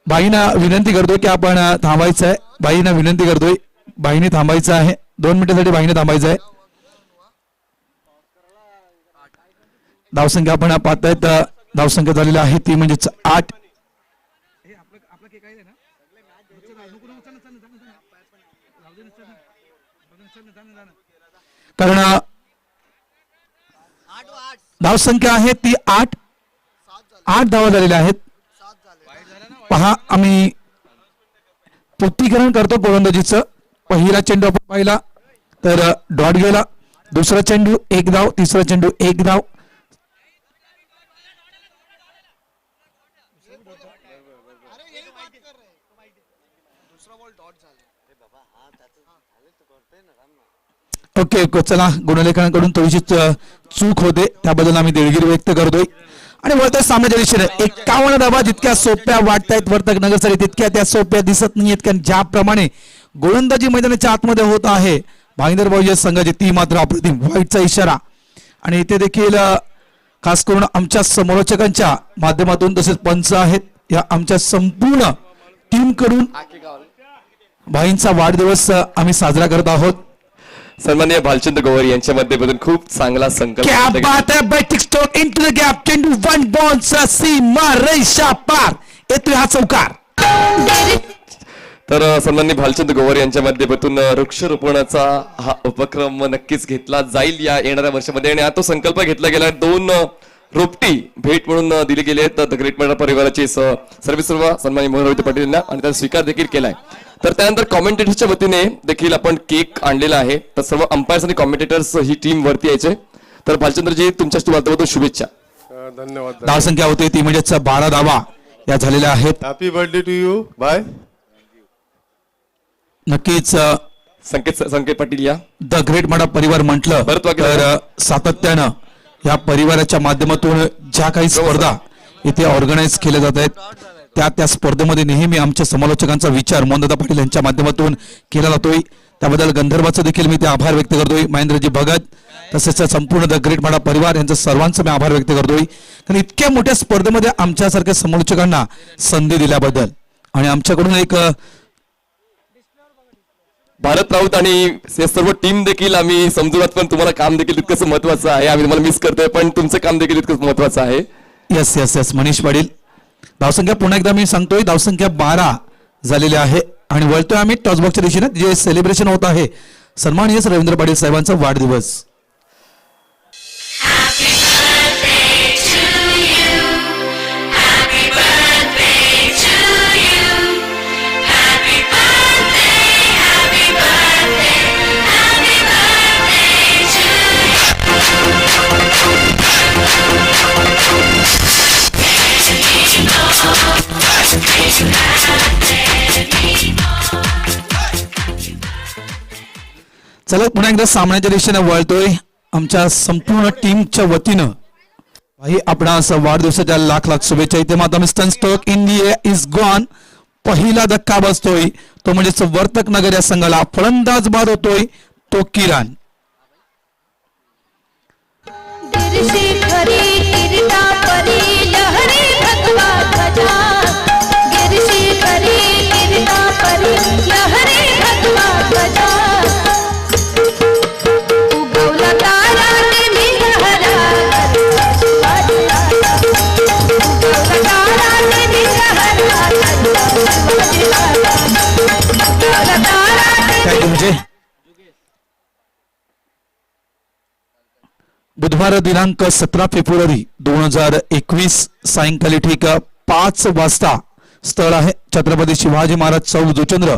B: बाईंना विनंती करतोय की आपण थांबायचं आहे, बाईंना विनंती करतोय, बाईने थांबायचं आहे, 2 मिनिटांसाठी बाईने थांबायचं आहे. धावसंख्या आपण पाहतायत, धावसंख्या झालेली आहे ती म्हणजेच 8. कारण धावसंख्या आहे ती 8 धावा झालेल्या आहेत. पहा आम्ही पुष्टीकरण करतो गोलंदाजीचं. पहिला चेंडू आपण पाहिला तर डॉट गेला, दुसरा चेंडू 1 धाव, तिसरा चेंडू 1 धाव. ओके चला, गुणलेखनाकडून थोडीशी चूक होते त्याबद्दल आम्ही दिलगिरी व्यक्त करतोय. आणि वळतोय सामन्याच्या दिशेने 51 धावा जितक्या सोप्या वाटतायत वर्तकनगरसाठी तितक्या त्या सोप्या दिसत नाहीयेत, कारण ज्याप्रमाणे गोलंदाजी मैदानाच्या आतमध्ये होत आहे भाईंदर भाऊजी संघाची ती मात्र अप्रतिम. व्हाईटचा इशारा आणि इथे देखील खास करून आमच्या समालोचकांच्या माध्यमातून तसेच पंच आहेत या आमच्या संपूर्ण टीम कडून भाईंचा वाढदिवस आम्ही साजरा करत आहोत.
C: सन्माननीय भालचंद्र गोवर यांच्या माध्यमातून खूप चांगला संकल्प
B: क्या बात है, batting stroke into the gap, चेंडू 1 बाउंस, सीमा रेषा पार, येतोय हा चौकार.
C: तर सन्माननीय भालचंद्र गोवर यांच्या माध्यमातून वृक्षरोपणाचा हा उपक्रम नक्कीच घेतला जाईल या येणाऱ्या वर्षामध्ये. आणि हा तो संकल्प घेतला गेला, 2 रोपटी भेट म्हणून दिली गेली आहेत द ग्रेट मराठा परिवाराचे सर्वेसर्वा सन्माननीय मोहन पाटील यांना, आणि त्याचा स्वीकार देखील केलाय. तर त्यानंतर कॉमेंटेटरच्या वतीने देखील आपण केक आणलेला आहे. तर सर्व अंपायर्स आणि कॉमेंटेटर्स ही टीम वरती यायचे. तर भालचंद्रजी तुमच्या माध्यमातून शुभेच्छा.
F: धन्यवाद.
B: धावसंख्या होते ती म्हणजेच 12 धावा या झालेल्या आहेत.
F: Happy birthday to you. Bye.
B: नक्कीच
C: संकेत पाटील या
B: द ग्रेट मराठा परिवार म्हटलं
C: परत वाक्य
B: तर सातत्यानं या परिवाराच्या माध्यमातून ज्या काही स्पर्धा इथे ऑर्गनाईज केल्या जात आहेत त्या स्पर्धेमध्ये नेहमी आमच्या समालोचकांचा विचार मोहनदादा पाटील यांच्या माध्यमातून केला जातोय. त्याबद्दल गंधर्वाचं देखील मी ते आभार व्यक्त करतोय, महेंद्रजी भगत तसेच संपूर्ण द ग्रेट मराठा परिवार यांचं सर्वांचं मी आभार व्यक्त करतोय, कारण इतक्या मोठ्या स्पर्धेमध्ये आमच्यासारख्या समालोचकांना संधी दिल्याबद्दल. आणि आमच्याकडून एक
C: भारत राऊत आणि हे सर्व टीम देखील आम्ही समजूयात, पण तुम्हाला काम देखील तितकंच महत्वाचं आहे. आम्ही तुम्हाला मिस करतोय पण तुमचं काम देखील तितकंच महत्वाचं आहे.
B: Yes yes yes Manish Patil. धावसंख्या पुन्हा एकदा मी सांगतोय, धावसंख्या 12 झालेली आहे. आणि वळतोय आम्ही टॉसबॉक्सच्या दिशेने जे सेलिब्रेशन होत आहे सन्माननीय रवींद्र पाटील साहेबांचा वाढदिवस. चला पुन्हा एकदा सामन्याच्या दिशेने वळतोय आमच्या संपूर्ण टीमच्या वतीनं. भाई आपणास वाढदिवसाच्या लाख लाख शुभेच्छा. इथे मात्र mister Stoke India is gone. पहिला धक्का बसतोय तो म्हणजेच वर्तक नगर या संघाला. फलंदाज बाद होतोय तो किरण.
G: गिरशी खरी गिरता परी लहरी भगवा ध्वजा गिरशी खरी गिरता परी लहरी भगवा ध्वजा उगवला तारा नेहमी लहरा उगवला तारा नेहमी लहरा उगवला तारा
B: काय तुमचे बुधवार दिनांक 17 फेब्रुवारी 2021 सायंकाळी ठीक 5 वाजता स्थळ आहे छत्रपती शिवाजी महाराज चौक जुचंद्र.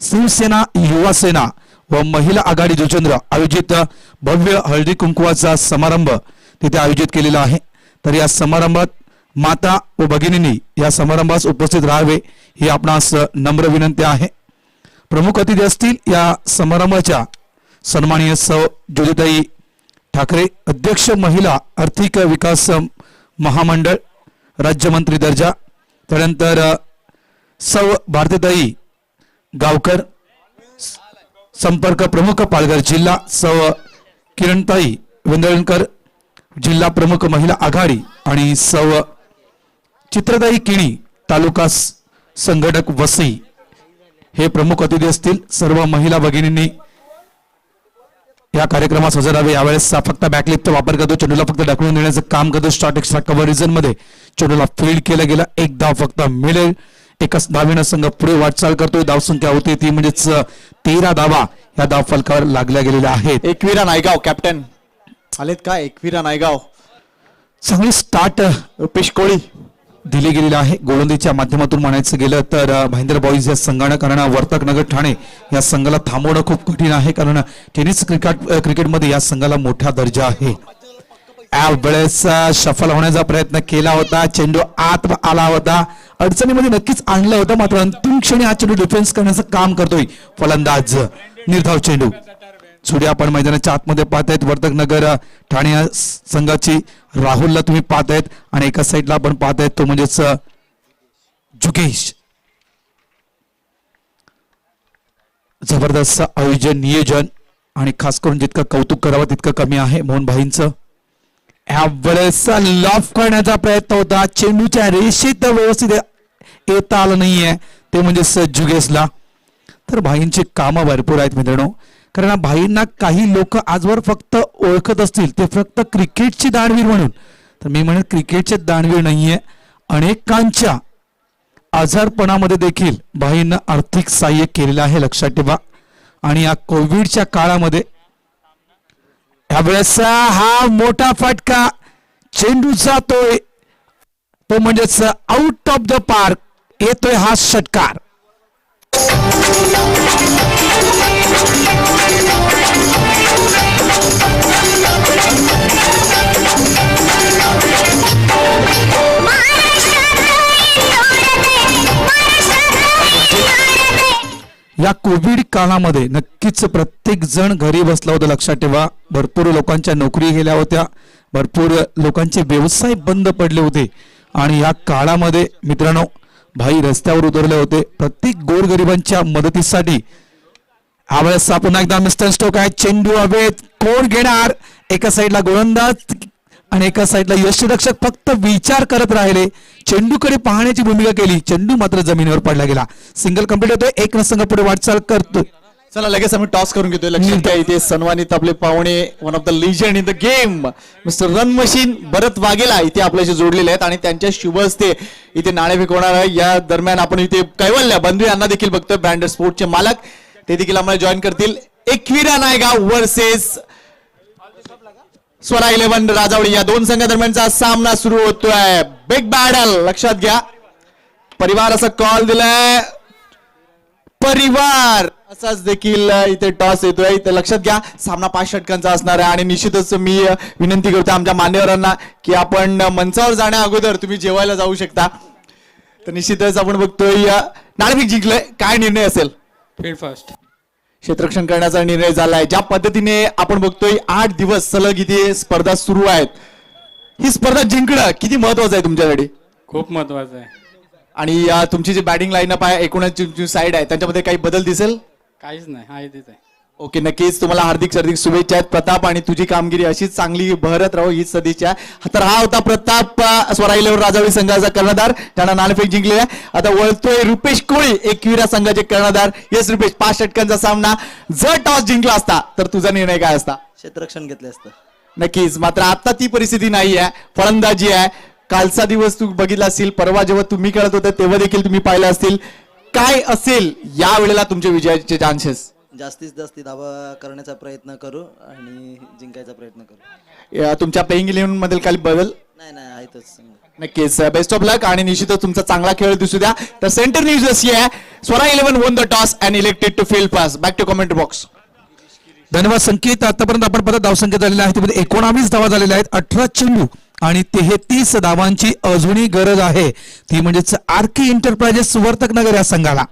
B: शिवसेना युवा सेना व महिला आघाडी जुचंद्र आयोजित भव्य हळदी कुंकवाचा समारंभ तिथे आयोजित केलेला आहे. तर या समारंभात माता व भगिनींनी या समारंभास उपस्थित राहावे ही आपणास नम्र विनंती आहे. प्रमुख अतिथी असतील या समारंभाच्या सन्माननीय सौ ज्योतिताई ठाकरे, अध्यक्ष महिला आर्थिक विकास महामंडळ राज्यमंत्री दर्जा. त्यानंतर सौ भारतीताई गावकर, संपर्क प्रमुख पालघर जिल्हा. सौ किरणताई वेंदळकर, जिल्हा प्रमुख महिला आघाडी. आणि सौ चित्रताई किणी, तालुका संघटक वसई हे प्रमुख अतिथी असतील. सर्व महिला भगिनींनी या कार्यक्रमास हजर राहावे. यावेळेस फक्त बॅकलिपचा वापर करतो, चेंडूला फक्त ढकलून देण्याचं काम करतो. शॉर्ट एक्स्ट्रा कव्हर रिझन मध्ये चेंडूला फील्ड केलं गेलं. एक धाव फक्त मिळेल. एकाच धावेनं संघ पुढे वाटचाल करतोय. धावसंख्या होते ती म्हणजेच 13 धावा या धाव फलकावर लागल्या गेलेल्या आहेत.
A: एकविरा नायगाव कॅप्टन आलेत का? एकविरा नायगाव,
B: चांगली स्टार्ट
A: रुपेश कोळी
B: दिली गेलेली आहे. गोलंदाजीच्या माध्यमातून म्हणायचं गेलं तर भाईंदर बॉईज या संघानं, कारण वर्तक नगर ठाणे या संघाला थांबवणं खूप कठीण आहे, कारण टेनिस क्रिकेटमध्ये या संघाला मोठा दर्जा आहे. यावेळेस सफल होण्याचा प्रयत्न केला होता. चेंडू आत आला होता, अडचणीमध्ये नक्कीच आणलं होतं, मात्र अंतिम क्षणी हा चेंडू डिफेन्स करण्याचं काम करतोय फलंदाज. निर्धाव चेंडू सुडी आपण मैदानाच्या आतमध्ये पाहतायत. वर्तक नगर ठाणे या संघाची राहुलला तुम्ही पाहतायत आणि एका साईडला आपण पाहतायत तो म्हणजेच जुगेश. जबरदस्त आयोजन, नियोजन आणि खास करून जितकं कौतुक करावं तितकं कमी आहे मोहन भाईंचं. यावेळेस लॉफ करण्याचा प्रयत्न होता, चेंडूच्या रेषेत व्यवस्थित येता आलं नाहीये ते म्हणजेच जुगेशला. तर भाईंची कामं भरपूर आहेत मित्रांनो, कारण भाईंना काही लोक आजवर फक्त ओळखत असतील ते फक्त क्रिकेटची दानवीर म्हणून. तर मी म्हणेन क्रिकेटचे दानवीर नाहीये, अनेकांच्या आजारपणामध्ये देखील भाईंना आर्थिक सहाय्य केलेलं आहे, लक्षात ठेवा. आणि या कोविडच्या काळामध्ये यावेळेस हा मोठा फटका, चेंडू जातोय तो म्हणजेच आउट ऑफ द पार्क, येतोय हा षटकार. या कोविड काळामध्ये नक्कीच प्रत्येक जण घरी बसला होता, लक्षात ठेवा. भरपूर लोकांच्या नोकरी गेल्या होत्या, भरपूर लोकांचे व्यवसाय बंद पडले होते आणि या काळामध्ये मित्रांनो भाई रस्त्यावर उतरले होते प्रत्येक गोरगरिबांच्या मदतीसाठी. यावेळेस पुन्हा एकदा मिस्टर स्टोक आहे, चेंडू हवेत, कोण घेणार? एका साईडला गोलंदाज आणि एका साईडला यष्टीरक्षक फक्त विचार करत राहिले, चेंडूकडे पाहण्याची भूमिका केली, चेंडू मात्र जमिनीवर पडला गेला. सिंगल कंप्लीट होतोय, एक न संघ पुढे वाटचाल करतोय.
A: चला लगेच आम्ही टॉस करून घेतोय. लक्षात घ्या इथे सन्मानित आपले पाहुणे, one of the legend in the game mister run machine Bharat Vaghela इथे आपल्याशी जोडलेले आहेत आणि त्यांच्या शुभ हस्ते इथे नाणे फेकवणार आहे. या दरम्यान आपण इथे कैवल्य बंधू यांना देखील बघतोय, ब्रँडेड स्पोर्टचे मालक, ते देखील आम्हाला जॉईन करतील. एकविरा नायगाव वर्सेस स्वरा 11 राजावडी या दोन संघादरम्यानचा सामना सुरू होतोय. बिग बॅटल, लक्षात घ्या. परिवार असा कॉल दिलाय, परिवार असाच देखील इथे टॉस येतोय. इथे लक्षात घ्या सामना 5 षटकांचा असणार आहे आणि निश्चितच मी विनंती करतो आमच्या मान्यवरांना की आपण मंचावर जाण्या अगोदर तुम्ही जेवायला जाऊ शकता. तर निश्चितच आपण बघतोय नाणेफेक जिंकलंय, काय निर्णय असेल?
H: Field first.
A: क्षेत्ररक्षण करण्याचा निर्णय झालाय. ज्या पद्धतीने आपण बघतोय 8 दिवस सलग इथे स्पर्धा सुरू आहेत, ही स्पर्धा जिंकणं किती महत्वाचं आहे तुमच्यासाठी?
H: खूप महत्वाचं आहे.
A: आणि तुमची जी बॅटिंग लाईनअप आहे, एकूणच जी साईड आहे त्याच्यामध्ये काही बदल दिसेल?
H: काहीच नाही, आहे तेच आहे.
A: ओके, नक्कीच तुम्हाला हार्दिक शुभेच्छा आहेत प्रताप, आणि तुझी कामगिरी अशीच चांगली बहरत राहो, हीच सदिच्छा. तर हा होता प्रताप, स्वरा 11 राजावली संघाचा कर्णधार, त्यानं नाणेफेक जिंकलेला आहे. आता वळतोय रुपेश कोळी, एकविरा संघाचे कर्णधार. येस रुपेश, 5 षटकांचा सामना. जर टॉस जिंकला असता तर तुझा निर्णय काय असता?
I: क्षेत्ररक्षण घेतले असतं.
A: नक्कीच, मात्र आता ती परिस्थिती नाही आहे, फलंदाजी आहे. कालचा दिवस तू बघितला असेल, परवा जेव्हा तुम्ही खेळत होते तेव्हा देखील तुम्ही पाहिलं असतील. काय असेल या वेळेला तुमचे विजयाचे चान्सेस?
I: जास्तीत जास्त धावा करण्याचा प्रयत्न करू आणि जिंकायचा प्रयत्न करू.
A: तुमच्या प्लेइंग 11 मध्ये काही बदल?
I: नाही आहेतच संघ.
A: नक्कीच, बेस्ट ऑफ लक, आणि निश्चितच तुमचा चांगला खेळ दिसू द्या. तर सेंटर न्यूज अशी आहे, Swara 11 won the toss and elected to field pass. Back to comment box.
B: धन्यवाद संकेत. आतापर्यंत आपण परत धावसंख्या झालेल्या आहेत, त्यामध्ये 19 धावा झालेल्या आहेत, 18 चेंडू आणि 33 धावांची अजूनही गरज आहे, ती म्हणजेच आरके एंटरप्राइजेस वर्तकनगर या संघाला.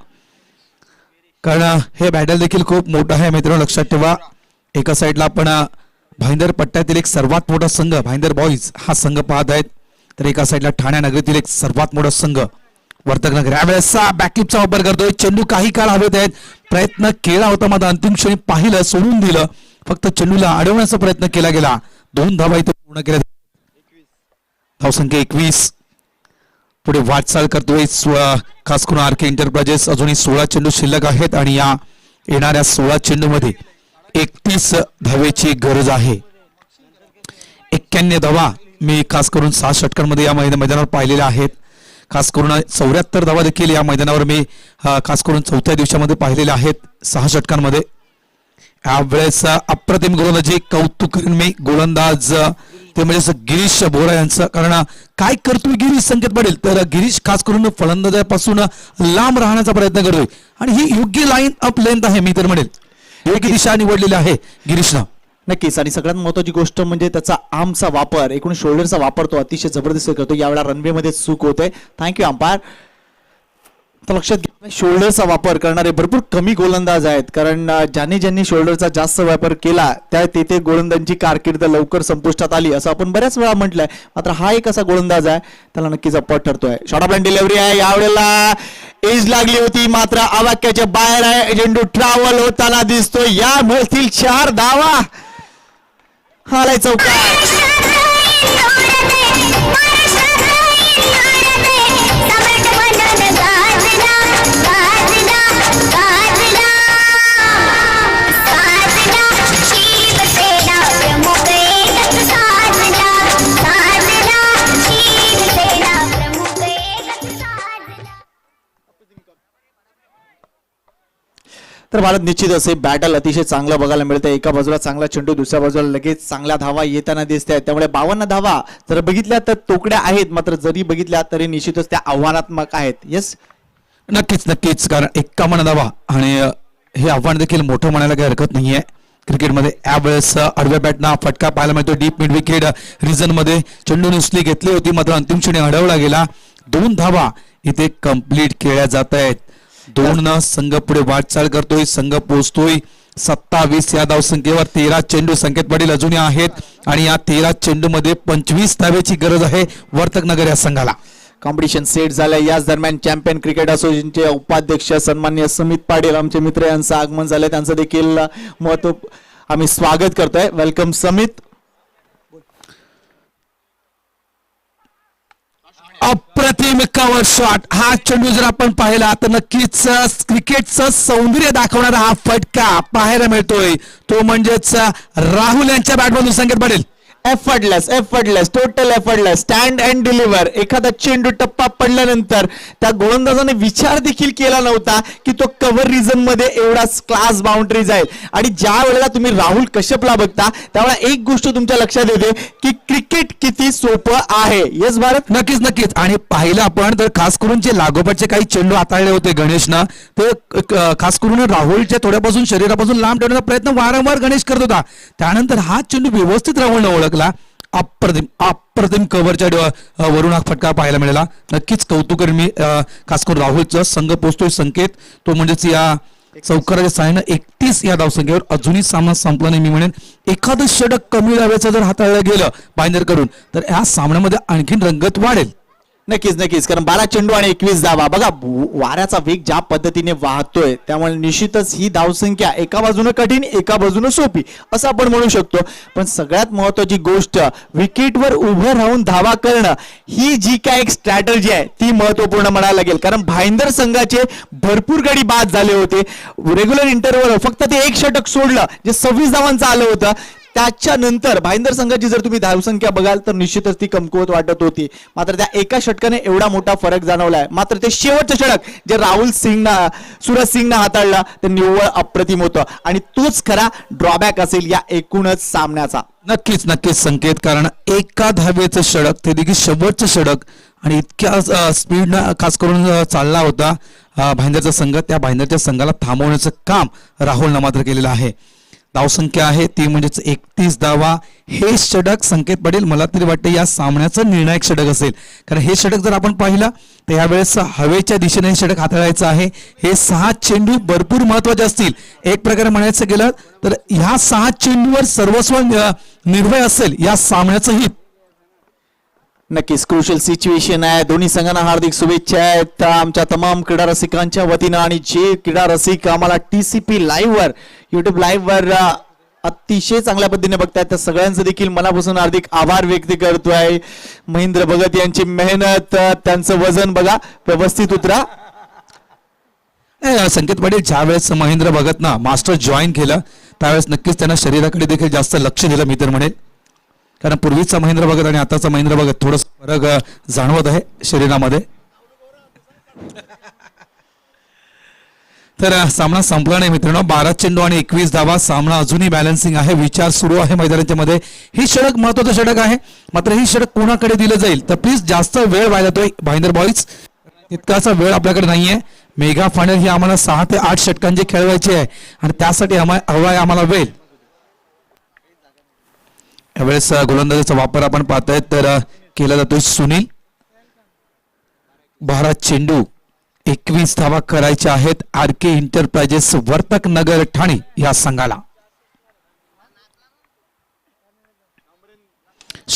B: कारण हे बॅटल देखील खूप मोठं आहे मित्रांनो, लक्षात ठेवा. एका साईडला आपण भाईंदर पट्ट्यातील एक सर्वात मोठा संघ भाईंदर बॉईज हा संघ पाहत आहेत, तर एका साईडला ठाणे नगरीतील एक सर्वात मोठा संघ वर्तकनगर यावेळेसचा बॅकलिपचा वापर करतोय. चेंडू काही काळ हवेत आहेत, प्रयत्न केला होता, मात्र अंतिम क्षणी पाहिलं, सोडून दिलं. फक्त चेंडूला अडवण्याचा प्रयत्न केला गेला. 2 धावा इथे पूर्ण केल्या. धावसंख्या 21. पुढे वाटचाल करतोय खास करून आरके एंटरप्राइजेस. अजूनही 16 चेंडू शिल्लक आहेत आणि या येणाऱ्या 16 चेंडू मध्ये 31 धावेची गरज आहे. 91 धावा मी खास करून 6 षटकांमध्ये या मैदानावर पाहिलेल्या आहेत. खास करून 74 धावा देखील या मैदानावर मी खास करून 4थ्या दिवसामध्ये पाहिलेल्या आहेत 6 षटकांमध्ये. यावेळेस अप्रतिम गोलंदाजी, कौतुक करेन मी गोलंदाज ते म्हणजे गिरीश बोरा यांचं. कारण काय करतोय गिरीश संकेत पाटील, तर गिरीश खास करून फलंदाजापासून लांब राहण्याचा प्रयत्न करतोय आणि ही योग्य लाईन अप लेंथ आहे, मी तर म्हणेल योग्य दिशा निवडलेली आहे गिरीशनं.
A: नक्कीच, आणि सगळ्यात महत्वाची गोष्ट म्हणजे त्याचा आर्मचा वापर, एकूण शोल्डरचा वापर तो अतिशय जबरदस्त करतो. यावेळेला रनवे मध्ये चूक होते. Thank you umpire. तर लक्षात घ्या, शोल्डरचा वापर करणारे भरपूर कमी गोलंदाज आहेत, कारण ज्यांनी शोल्डरचा जास्त वापर केला त्या तेथे गोलंदाजांची कारकीर्द लवकर संपुष्टात आली, असं आपण बऱ्याच वेळा म्हटलंय. मात्र हा एक असा गोलंदाज आहे त्याला नक्कीच अपवाद ठरतोय. शॉर्ट ऑफ डिलिव्हरी आहे, यावेळेला एज लागली होती, मात्र आवाक्याच्या बाहेर आहे. चेंडू ट्रॅव्हल होताना दिसतोय. या मिळतील 4 धावा. हालाय चौकार. तर भारत निश्चित असे बॅटल अतिशय चांगलं बघायला मिळतं. एका बाजूला चांगला चेंडू, दुसऱ्या बाजूला लगेच चांगल्या धावा येताना दिसत आहेत. त्यामुळे 52 धावा जर बघितल्या तर तोकड्या आहेत, मात्र जरी बघितल्या तरी निश्चितच त्या आव्हानात्मक आहेत. येस,
B: नक्कीच, कारण 51 धावा आणि हे आव्हान देखील मोठं म्हणायला काही हरकत नाहीये क्रिकेटमध्ये. यावेळेस आडव्या बॅटना फटका पाहायला मिळतो डीप मिड विकेट रिजन मध्ये. चेंडू नुसली घेतली होती, मात्र अंतिम क्षणी अडवला गेला. 2 धावा इथे कंप्लीट केल्या जात आहेत. 2 संघ पुढे वाटचाल करतोय, संघ पोहोचतोय 27 या धावसंख्येवर. 13 चेंडू संकेत पाटील अजूनही आहेत आणि या 13 चेंडू मध्ये 25 धावेची गरज आहे वर्तकनगर या संघाला.
A: कॉम्पिटिशन सेट झालंय. याच दरम्यान चॅम्पियन क्रिकेट असोसिएशनचे उपाध्यक्ष सन्माननीय समित पाटील आमचे मित्र यांचं आगमन झालंय. त्यांचं देखील महत्व आम्ही स्वागत करतोय. वेलकम समित.
B: अप्रतिम कव्हर शॉट. हा चेंडू जर आपण पाहिला तर नक्कीच क्रिकेटचं सौंदर्य दाखवणारा हा फटका पाहायला मिळतोय, तो म्हणजेच राहुल यांच्या बॅटमधून Sanket Patil.
A: Effortless, total effortless, stand and deliver. एखादा चेंडू टप्पा पडल्यानंतर त्या गोलंदाजाने विचार देखील केला नव्हता की तो कव्हर रिजन मध्ये एवढा क्लास बाउंड्री जाईल. आणि ज्या वेळेला तुम्ही राहुल कश्यपला बघता त्यावेळेला एक गोष्ट तुमच्या लक्षात येते की क्रिकेट किती सोपं आहे. येस भारत,
B: नक्कीच. आणि पाहिलं आपण तर खास करून जे लागोपाठचे काही चेंडू हाताळले होते गणेशनं, ते खास करून राहुलच्या थोड्यापासून शरीरापासून लांब ठेवण्याचा प्रयत्न वारंवार गणेश करत होता. त्यानंतर हा चेंडू व्यवस्थित राहुलनं ओळखला. अप्रतिम कव्हरच्या वरून हा फटका पाहायला मिळाला. नक्कीच कौतुक मी खास करून राहुलचं. संघ पोहोचतोय संकेत, तो म्हणजेच या चौकाराच्या साहाय्यानं 31 या धावसंख्येवर अजूनही सामना संपला नाही. मी म्हणेन एखादं षटक कमी धावेचं जर हाताळलं गेलं भाईंदर करून तर या सामन्यामध्ये आणखीन रंगत वाढेल.
A: नक्कीच कारण 12 चेंडू आणि 21 धावा. बघा वाऱ्याचा वेग ज्या पद्धतीने वाहतोय त्यामुळे निश्चितच ही धावसंख्या एका बाजूने कठीण एका बाजूने सोपी असं आपण म्हणू शकतो. पण सगळ्यात महत्वाची गोष्ट विकेटवर उभं राहून धावा करणं ही जी काय एक स्ट्रॅटर्जी आहे ती महत्वपूर्ण म्हणायला लागेल. कारण भाईंदर संघाचे भरपूर गडी बाद झाले होते रेग्युलर इंटरव्हल. फक्त ते एक षटक सोडलं जे 26 धावांचं आलं होतं. त्याच्यानंतर भाईंदर संघाची जर तुम्ही धावसंख्या बघाल तर निश्चितच ती कमकुवत वाटत होती. मात्र त्या एका षटकाने एवढा मोठा फरक जाणवलाय. मात्र ते शेवटचं षटक जे राहुल सिंगना सूरज सिंगना हाताळला ते निव्वळ अप्रतिम होतं आणि तोच खरा ड्रॉबॅक असेल या एकूणच सामन्याचा.
B: नक्कीच संकेत, कारण एका धावेचं षटक ते देखील शेवटचं षटक आणि इतक्या स्पीडनं खास करून चालला होता भाईंदरचा संघ. त्या भाईंदरच्या संघाला थांबवण्याचं काम राहुलनं मात्र केलेलं आहे. धावसंख्या आहे ती म्हणजेच 31 धावा. हे षटक संकेत पाटील मला तरी वाटतं या सामन्याचं निर्णायक षटक असेल. कारण हे षटक जर आपण पाहिलं तर यावेळेस हवेच्या दिशेने हे षटक हाताळायचं आहे. हे 6 चेंडू भरपूर महत्वाचे असतील. एक प्रकारे म्हणायचं गेलं तर ह्या 6 चेंडूवर सर्वस्व निर्भय असेल या सामन्याचं हित.
A: नक्कीच क्रुशियल सिच्युएशन आहे. दोन्ही संघांना हार्दिक शुभेच्छा आहेत आमच्या तमाम क्रीडा रसिकांच्या वतीनं. आणि जे क्रीडा रसिक आम्हाला TCP लाईव्ह वर युट्यूब लाईव्ह वर अतिशय चांगल्या पद्धतीने बघतायत त्या सगळ्यांचं देखील मनापासून हार्दिक आभार व्यक्त करतोय. महेंद्र भगत यांची मेहनत त्यांचं वजन बघा व्यवस्थित उतरा.
B: संकेत पाटील ज्यावेळेस महेंद्र भगतनं मास्टर जॉईन केलं त्यावेळेस नक्कीच त्यांना शरीराकडे देखील जास्त लक्ष दिलं मी तर म्हणेल. कारण पूर्वीचा महेंद्र भगत आणि आताचा महेंद्र भगत थोडं फरक जाणवत आहे शरीरामध्ये. तर सामना संपला नाही मित्रांनो. 12 चेंडू आणि 21 धावा. सामना अजूनही बॅलन्सिंग आहे. विचार सुरू आहे मैदानाच्या मध्ये. ही षटक महत्वाचं षटक आहे. मात्र ही षटक कोणाकडे दिलं जाईल तर प्लीज जास्त वेळ व्हायला तो भाईंदर बॉईज तितकासा वेळ आपल्याकडे नाहीये. मेगा फायनल ही आम्हाला 6 ते 8 षटकांचे खेळवायचे आहे आणि त्यासाठी हवा आहे आम्हाला वेळ. यावेळेस गोलंदाजीचा वापर आपण पाहतोय तर केला जातोय सुनील. 12 चेंडू 21 धावा करायच्या आहेत RK एंटरप्राइजेस वर्तक नगर ठाणे या संघाला.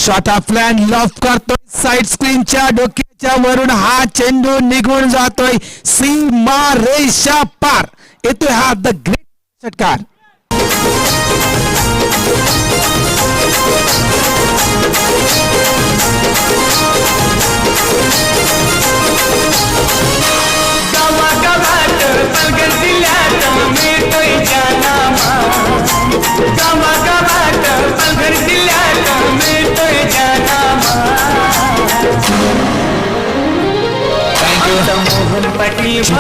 B: शॉट ऑफ लँड लॉफ करतोय साइड स्क्रीनच्या डोक्याच्या वरून हा चेंडू निघून जातोय सीमा रेषा पार. येतोय हा द ग्रेट षटकार.
E: गावागावात पालघर जिल्ह्यात मिळतोय जानामा. गावागावात पालघर जिल्ह्यात मिळतोय जानामा. Mohan Patil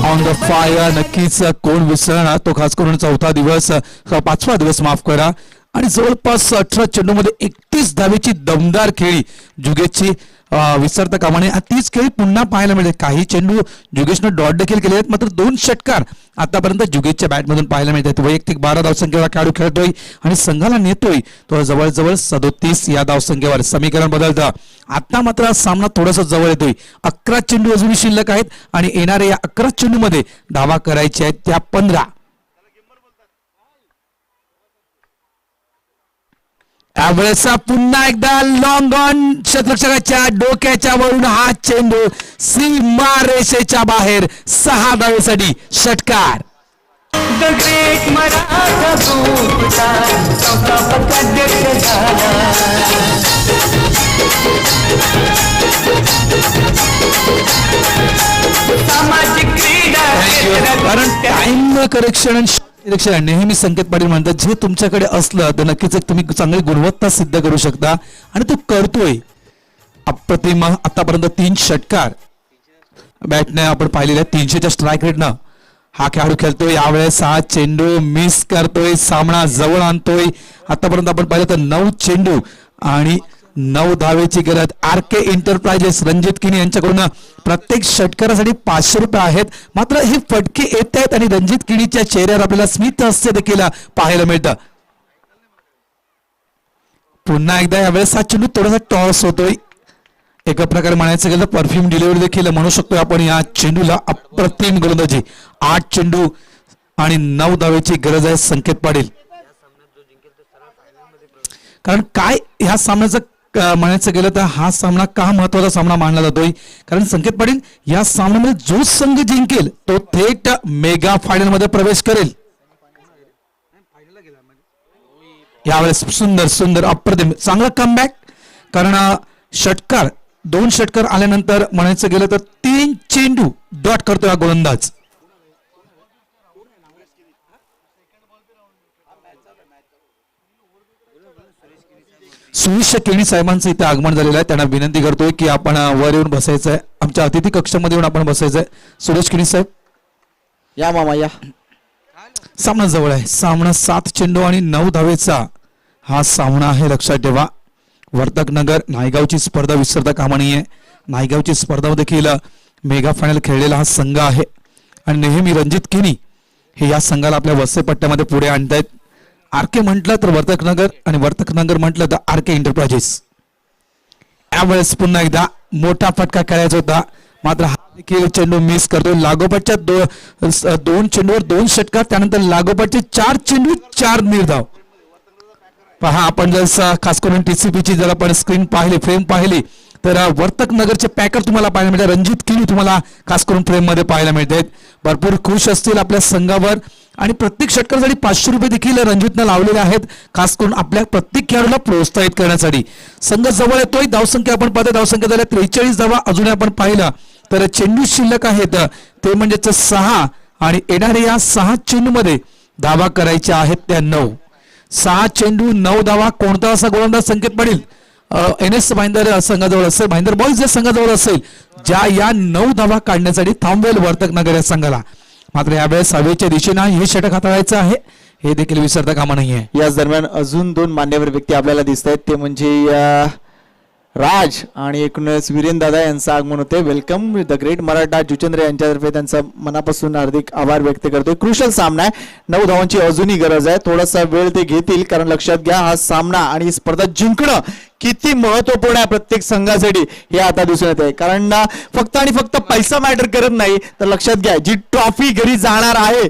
B: on the fire. नक्कीच कोण विसरणार तो खास करून 4था दिवस 5वा दिवस माफ करा. आणि जवळपास 18 चेंडू मध्ये 31 धावेची दमदार खेळी जुगेशची विसरता कामा नये. तीच खेळी पुन्हा पाहायला मिळते. काही चेंडू जुगेशनं डॉट देखील केले आहेत मात्र 2 षटकार आतापर्यंत जुगेशच्या बॅटमधून पाहायला मिळतात. वैयक्तिक 12 धावसंख्येवर खेळाडू खेळतोय आणि संघाला नेतोय तो जवळजवळ 37 या धावसंख्येवर. समीकरण बदलतं. आता मात्र सामना थोडासा जवळ येतोय. 11 चेंडू अजूनही शिल्लक आहेत आणि येणाऱ्या या 11 चेंडू मध्ये धावा करायच्या आहेत त्या 15. त्यावेळेस पुन्हा एकदा लॉंग ऑन क्षेत्ररक्षकाच्या डोक्याच्या वरून हा चेंडू सीमा रेषेच्या बाहेर 6 धावेसाठी षटकार.
E: द ग्रेट मराठा ग्रुपचा 4था पथकाध्यक्ष झाला. सामाजिक क्रीडा
B: कारण टाइम करेक्शन नेहमी संकेत पाटील म्हणतात जे तुमच्याकडे असलं तर नक्कीच तुम्ही चांगली गुणवत्ता सिद्ध करू शकता आणि तो करतोय. अप्रतिम आतापर्यंत 3 षटकार बॅटने आपण पाहिलेल्या 300च्या स्ट्राईक रेटनं हा खेळाडू खेळतोय. यावेळेस 6 चेंडू मिस करतोय. सामना जवळ आणतोय. आतापर्यंत आपण पाहिलं तर 9 चेंडू आणि 9 धावेची गरज. RK एंटरप्राइजेस रणजित किनी यांच्याकडून प्रत्येक षटकारासाठी 500 रुपये आहेत. मात्र हे फटके येत आहेत आणि रणजित किनीच्या चेहऱ्यावर आपल्याला स्मित हास्य देखील पाहायला मिळतं. पुन्हा एकदा यावेळेस हा चेंडू थोडासा टॉस होतोय. एका प्रकारे म्हणायचं गेलं तर परफ्यूम डिलिव्हरी देखील म्हणू शकतो आपण या चेंडूला. अप्रतिम गोलंदाजी. 8 चेंडू आणि 9 धावेची गरज आहे संकेत पाटील. कारण काय ह्या सामन्याचं म्हणायचं गेलं तर हा सामना का महत्वाचा सामना मानला जातोय, कारण संकेत पाटील या सामन्यामध्ये जो संघ जिंकेल तो थेट मेगा फायनल मध्ये प्रवेश करेल. यावेळेस सुंदर सुंदर अप्रतिम चांगला कमबॅक, कारण षटकार 2 षटकार आल्यानंतर म्हणायचं गेलं तर 3 चेंडू डॉट करतो हा गोलंदाज. सुरेश केणी साहेबांचं इथे आगमन झालेलं आहे. त्यांना विनंती करतोय की आपण वर येऊन बसायचं आहे, आमच्या अतिथी कक्षामध्ये येऊन आपण बसायचं आहे. सुरेश केणी साहेब
A: या मामा या.
B: सामना जवळ आहे. सामना 7 चेंडू आणि 9 धावेचा हा सामना आहे. लक्षात ठेवा, वर्तकनगर नायगावची स्पर्धा विसरता कामा नये. नायगावची स्पर्धा देखील मेगा फायनल खेळलेला हा संघ आहे आणि नेहमी रणजित केनी हे या संघाला आपल्या वसई पट्ट्यामध्ये पुढे आणतायत. आरके म्हटलं तर वर्तकनगर आणि वर्तकनगर म्हटलं तर आरके एंटरप्राइजेस. यावेळेस पुन्हा एकदा मोठा फटका खेळायचा होता, मात्र हा देखील चेंडू मिस करतो. लागोपाठच्या 2 चेंडूवर 2 षटकार, त्यानंतर लागोपाठचे 4 चेंडू 4 निर्धाव. पहा, आपण जर खास करून टीसीपीची जर आपण स्क्रीन पाहिली, फ्रेम पाहिली तर वर्तकनगरचे पॅकर तुम्हाला पाहायला मिळतात. रणजित केनी तुम्हाला खास करून फ्रेम मध्ये पाहायला मिळतात. भरपूर खुश असतील आपल्या संघावर आणि प्रत्येक षटकासाठी 500 रुपये देखील रणजितनं लावलेले आहेत, खास करून आपल्या प्रत्येक खेळाडूला प्रोत्साहित करण्यासाठी. संघ जवळ येतोय. धावसंख्या आपण पाहतो, धावसंख्या झाल्या 43 धावा. अजून आपण पाहिलं तर चेंडू शिल्लक आहेत ते म्हणजेच 6 आणि येणाऱ्या या 6 चेंडू मध्ये धावा करायच्या आहेत त्या 9. 6 चेंडू 9 धावा. कोणता असा गोलंदाज संकेत पाटील NS भाईंदर संघाजवळ असेल, भाईंदर बॉईज या संघाजवळ असेल ज्या या 9 धावा काढण्यासाठी थांबवेल वर्तकनगर या संघाला. मात्र यावेळेस हवेच्या दिशेनं हे षटक हाताळायचं आहे, हे देखील विसरता कामा नाहीये.
A: याच दरम्यान अजून 2 मान्यवर व्यक्ती आपल्याला दिसत आहेत, ते म्हणजे राज आणि एकूणच वीरेंद्र दादा यांचं आगमन होते. Welcome the great Maratha Juchandra यांच्यातर्फे त्यांचं मनापासून हार्दिक आभार व्यक्त करतोय. क्रुशल सामना आहे, 9 धावांची अजूनही गरज आहे. थोडासा वेळ ते घेतील, कारण लक्षात घ्या हा सामना आणि ही स्पर्धा जिंकणं किती महत्वपूर्ण आहे प्रत्येक संघासाठी हे आता दिसून येत आहे. कारण फक्त आणि फक्त पैसा मॅटर करत नाही, तर लक्षात घ्या जी ट्रॉफी घरी जाणार आहे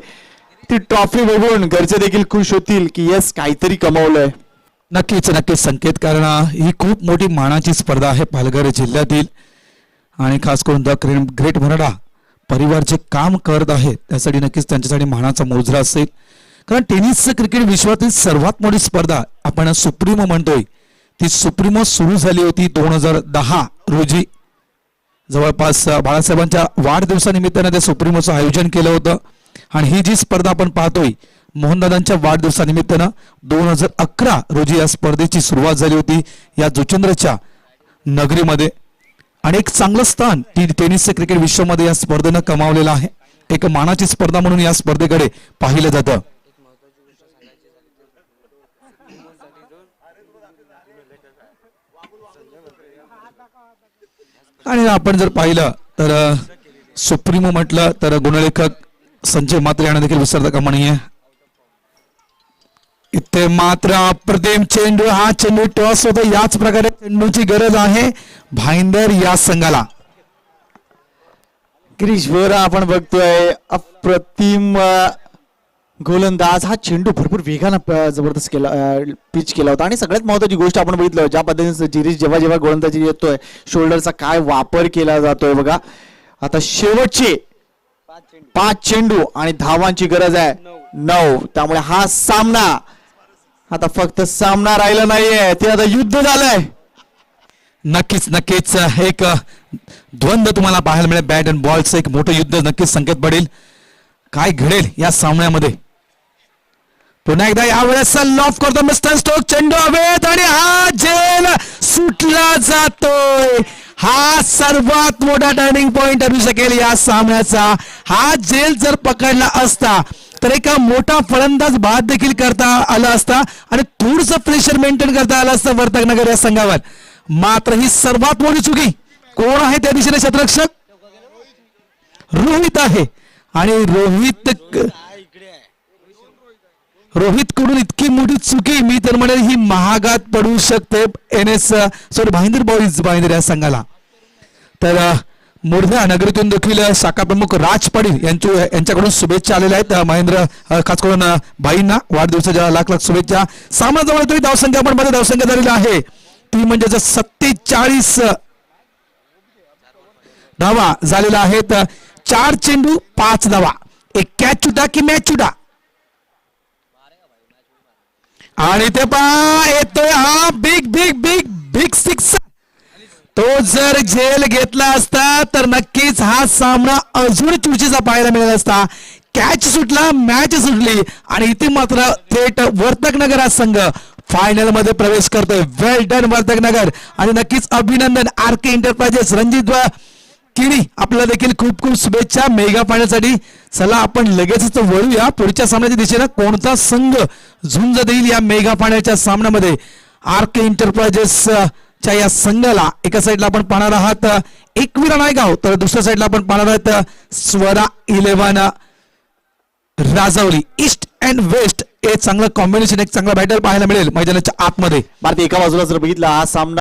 A: ती ट्रॉफी बघून घरचे देखील खुश होतील की यस काहीतरी कमावलंय.
B: नक्कीच नक्कीच संकेत, कारण ही खूप मोठी मानाची स्पर्धा आहे पालघर जिल्ह्यातील आणि खास करून द ग्रेट मराठा परिवार जे काम करत आहे त्यासाठी नक्कीच त्यांच्यासाठी मानाचा मोजरा असेल. कारण टेनिसचं क्रिकेट विश्वातील सर्वात मोठी स्पर्धा आपण सुप्रीमो म्हणतोय, ती सुप्रीमो सुरू झाली होती 2010 रोजी. जवळपास बाळासाहेबांच्या वाढदिवसानिमित्तानं त्या सुप्रीमोचं आयोजन केलं होतं आणि ही जी स्पर्धा आपण पाहतोय मोहनदादांच्या वाढदिवसानिमित्तानं 2011 रोजी या स्पर्धेची सुरुवात झाली होती या जुचंद्रच्या नगरीमध्ये. आणि एक चांगलं स्थान टेनिसच्या क्रिकेट विश्वामध्ये या स्पर्धेनं कमावलेलं आहे. एक मानाची स्पर्धा म्हणून या स्पर्धेकडे पाहिलं जातं. आणि आपण जर पाहिलं तर सुप्रीमो म्हटलं तर गुणलेखक संजय मात्रे यांना देखील विसरता कामा नाहीये. इथे मात्र अप्रतिम चेंडू, हा चेंडू टॉस होतो. याच प्रकारे चेंडूची गरज आहे भाईंदर या संघाला.
A: गिरीश भोरा आपण बघतोय, अप्रतिम गोलंदाज. हा चेंडू भरपूर वेगानं जबरदस्त केला, पिच केला होता. आणि सगळ्यात महत्वाची गोष्ट आपण बघितलं ज्या पद्धतीने गिरीश जेव्हा गोलंदाजी येतोय शोल्डरचा काय वापर केला जातोय बघा. आता शेवटचे 5 चेंडू आणि धावांची गरज आहे 9. त्यामुळे हा सामना आता फक्त सामना राहिला नाहीये, ते आता युद्ध झालंय.
B: नक्कीच नक्कीच एक द्वंद्व तुम्हाला पाहायला मिळेल. बॅट अँड बॉलचं एक मोठं युद्ध नक्कीच संकेत पडेल. काय घडेल या सामन्यामध्ये. पुन्हा एकदा यावेळेस लॉफ करतो मिस्टर स्टोक, चेंडू हवेत आणि हा झेल सुटला जातोय. हा सर्वात मोठा टर्निंग पॉइंट असू शकेल या सामन्याचा. हा झेल जर पकडला असता तर एक मोठा फलंदाज बाद देखील करता आला असता आणि थोडंसं प्रेशर मेंटेन करता आलं असतं वर्तकनगर या संघावर. मात्र ही सर्वात मोठी चुकी. कोण आहे त्या दिशेने क्षेत्ररक्षक? रोहित आहे. आणि रोहित कडून इतकी मोठी चुकी मी तर म्हणेल ही महागात पडू शकते भाईंदर बॉईज भाईंदर या संघाला. तर मूर्ध्या नगरीतून देखील शाखा प्रमुख राज पाटील यांच्याकडून शुभेच्छा आलेल्या आहेत. महेंद्र खास करून बाईंना वाढदिवसाच्या लाख लाख शुभेच्छा. सामना जवळ येतोय. धावसंख्या आपण मध्ये धावसंख्या झालेला आहे ती म्हणजे 47 धावा झालेल्या आहेत. 4 चेंडू 5 धावा. एक कॅच छुटा की मॅच छुटा आणि ते पहा येतोय हा big big big big six. तो जर झेल घेतला असता तर नक्कीच हा सामना अजून चुरशीचा पाहायला मिळाला असता. कॅच सुटला, मॅच सुटली आणि इथे मात्र थेट वर्तकनगर हा संघ फायनल मध्ये प्रवेश करतोय. वेल डन वर्तकनगर आणि नक्कीच अभिनंदन आर.के. एंटरप्राइजेस. रणजित किणी आपल्याला देखील खूप खूप शुभेच्छा मेगा फायनल साठी. चला आपण लगेचच वळूया पुढच्या सामन्याच्या दिशेनं. कोणता संघ झुंज देईल या मेगा फायनलच्या सामन्यामध्ये? आर.के. एंटरप्राइजेस च्या या संघाला एका साईडला आपण पाहणार आहात एकविरा नायगाव, तर दुसऱ्या साईडला आपण पाहणार आहात स्वरा 11 राजावली. ईस्ट अँड वेस्ट हे चांगलं कॉम्बिनेशन, एक चांगला बॅटल पाहायला मिळेल मैदानाच्या आतमध्ये.
A: भारतीय एका बाजूला जर बघितला हा सामना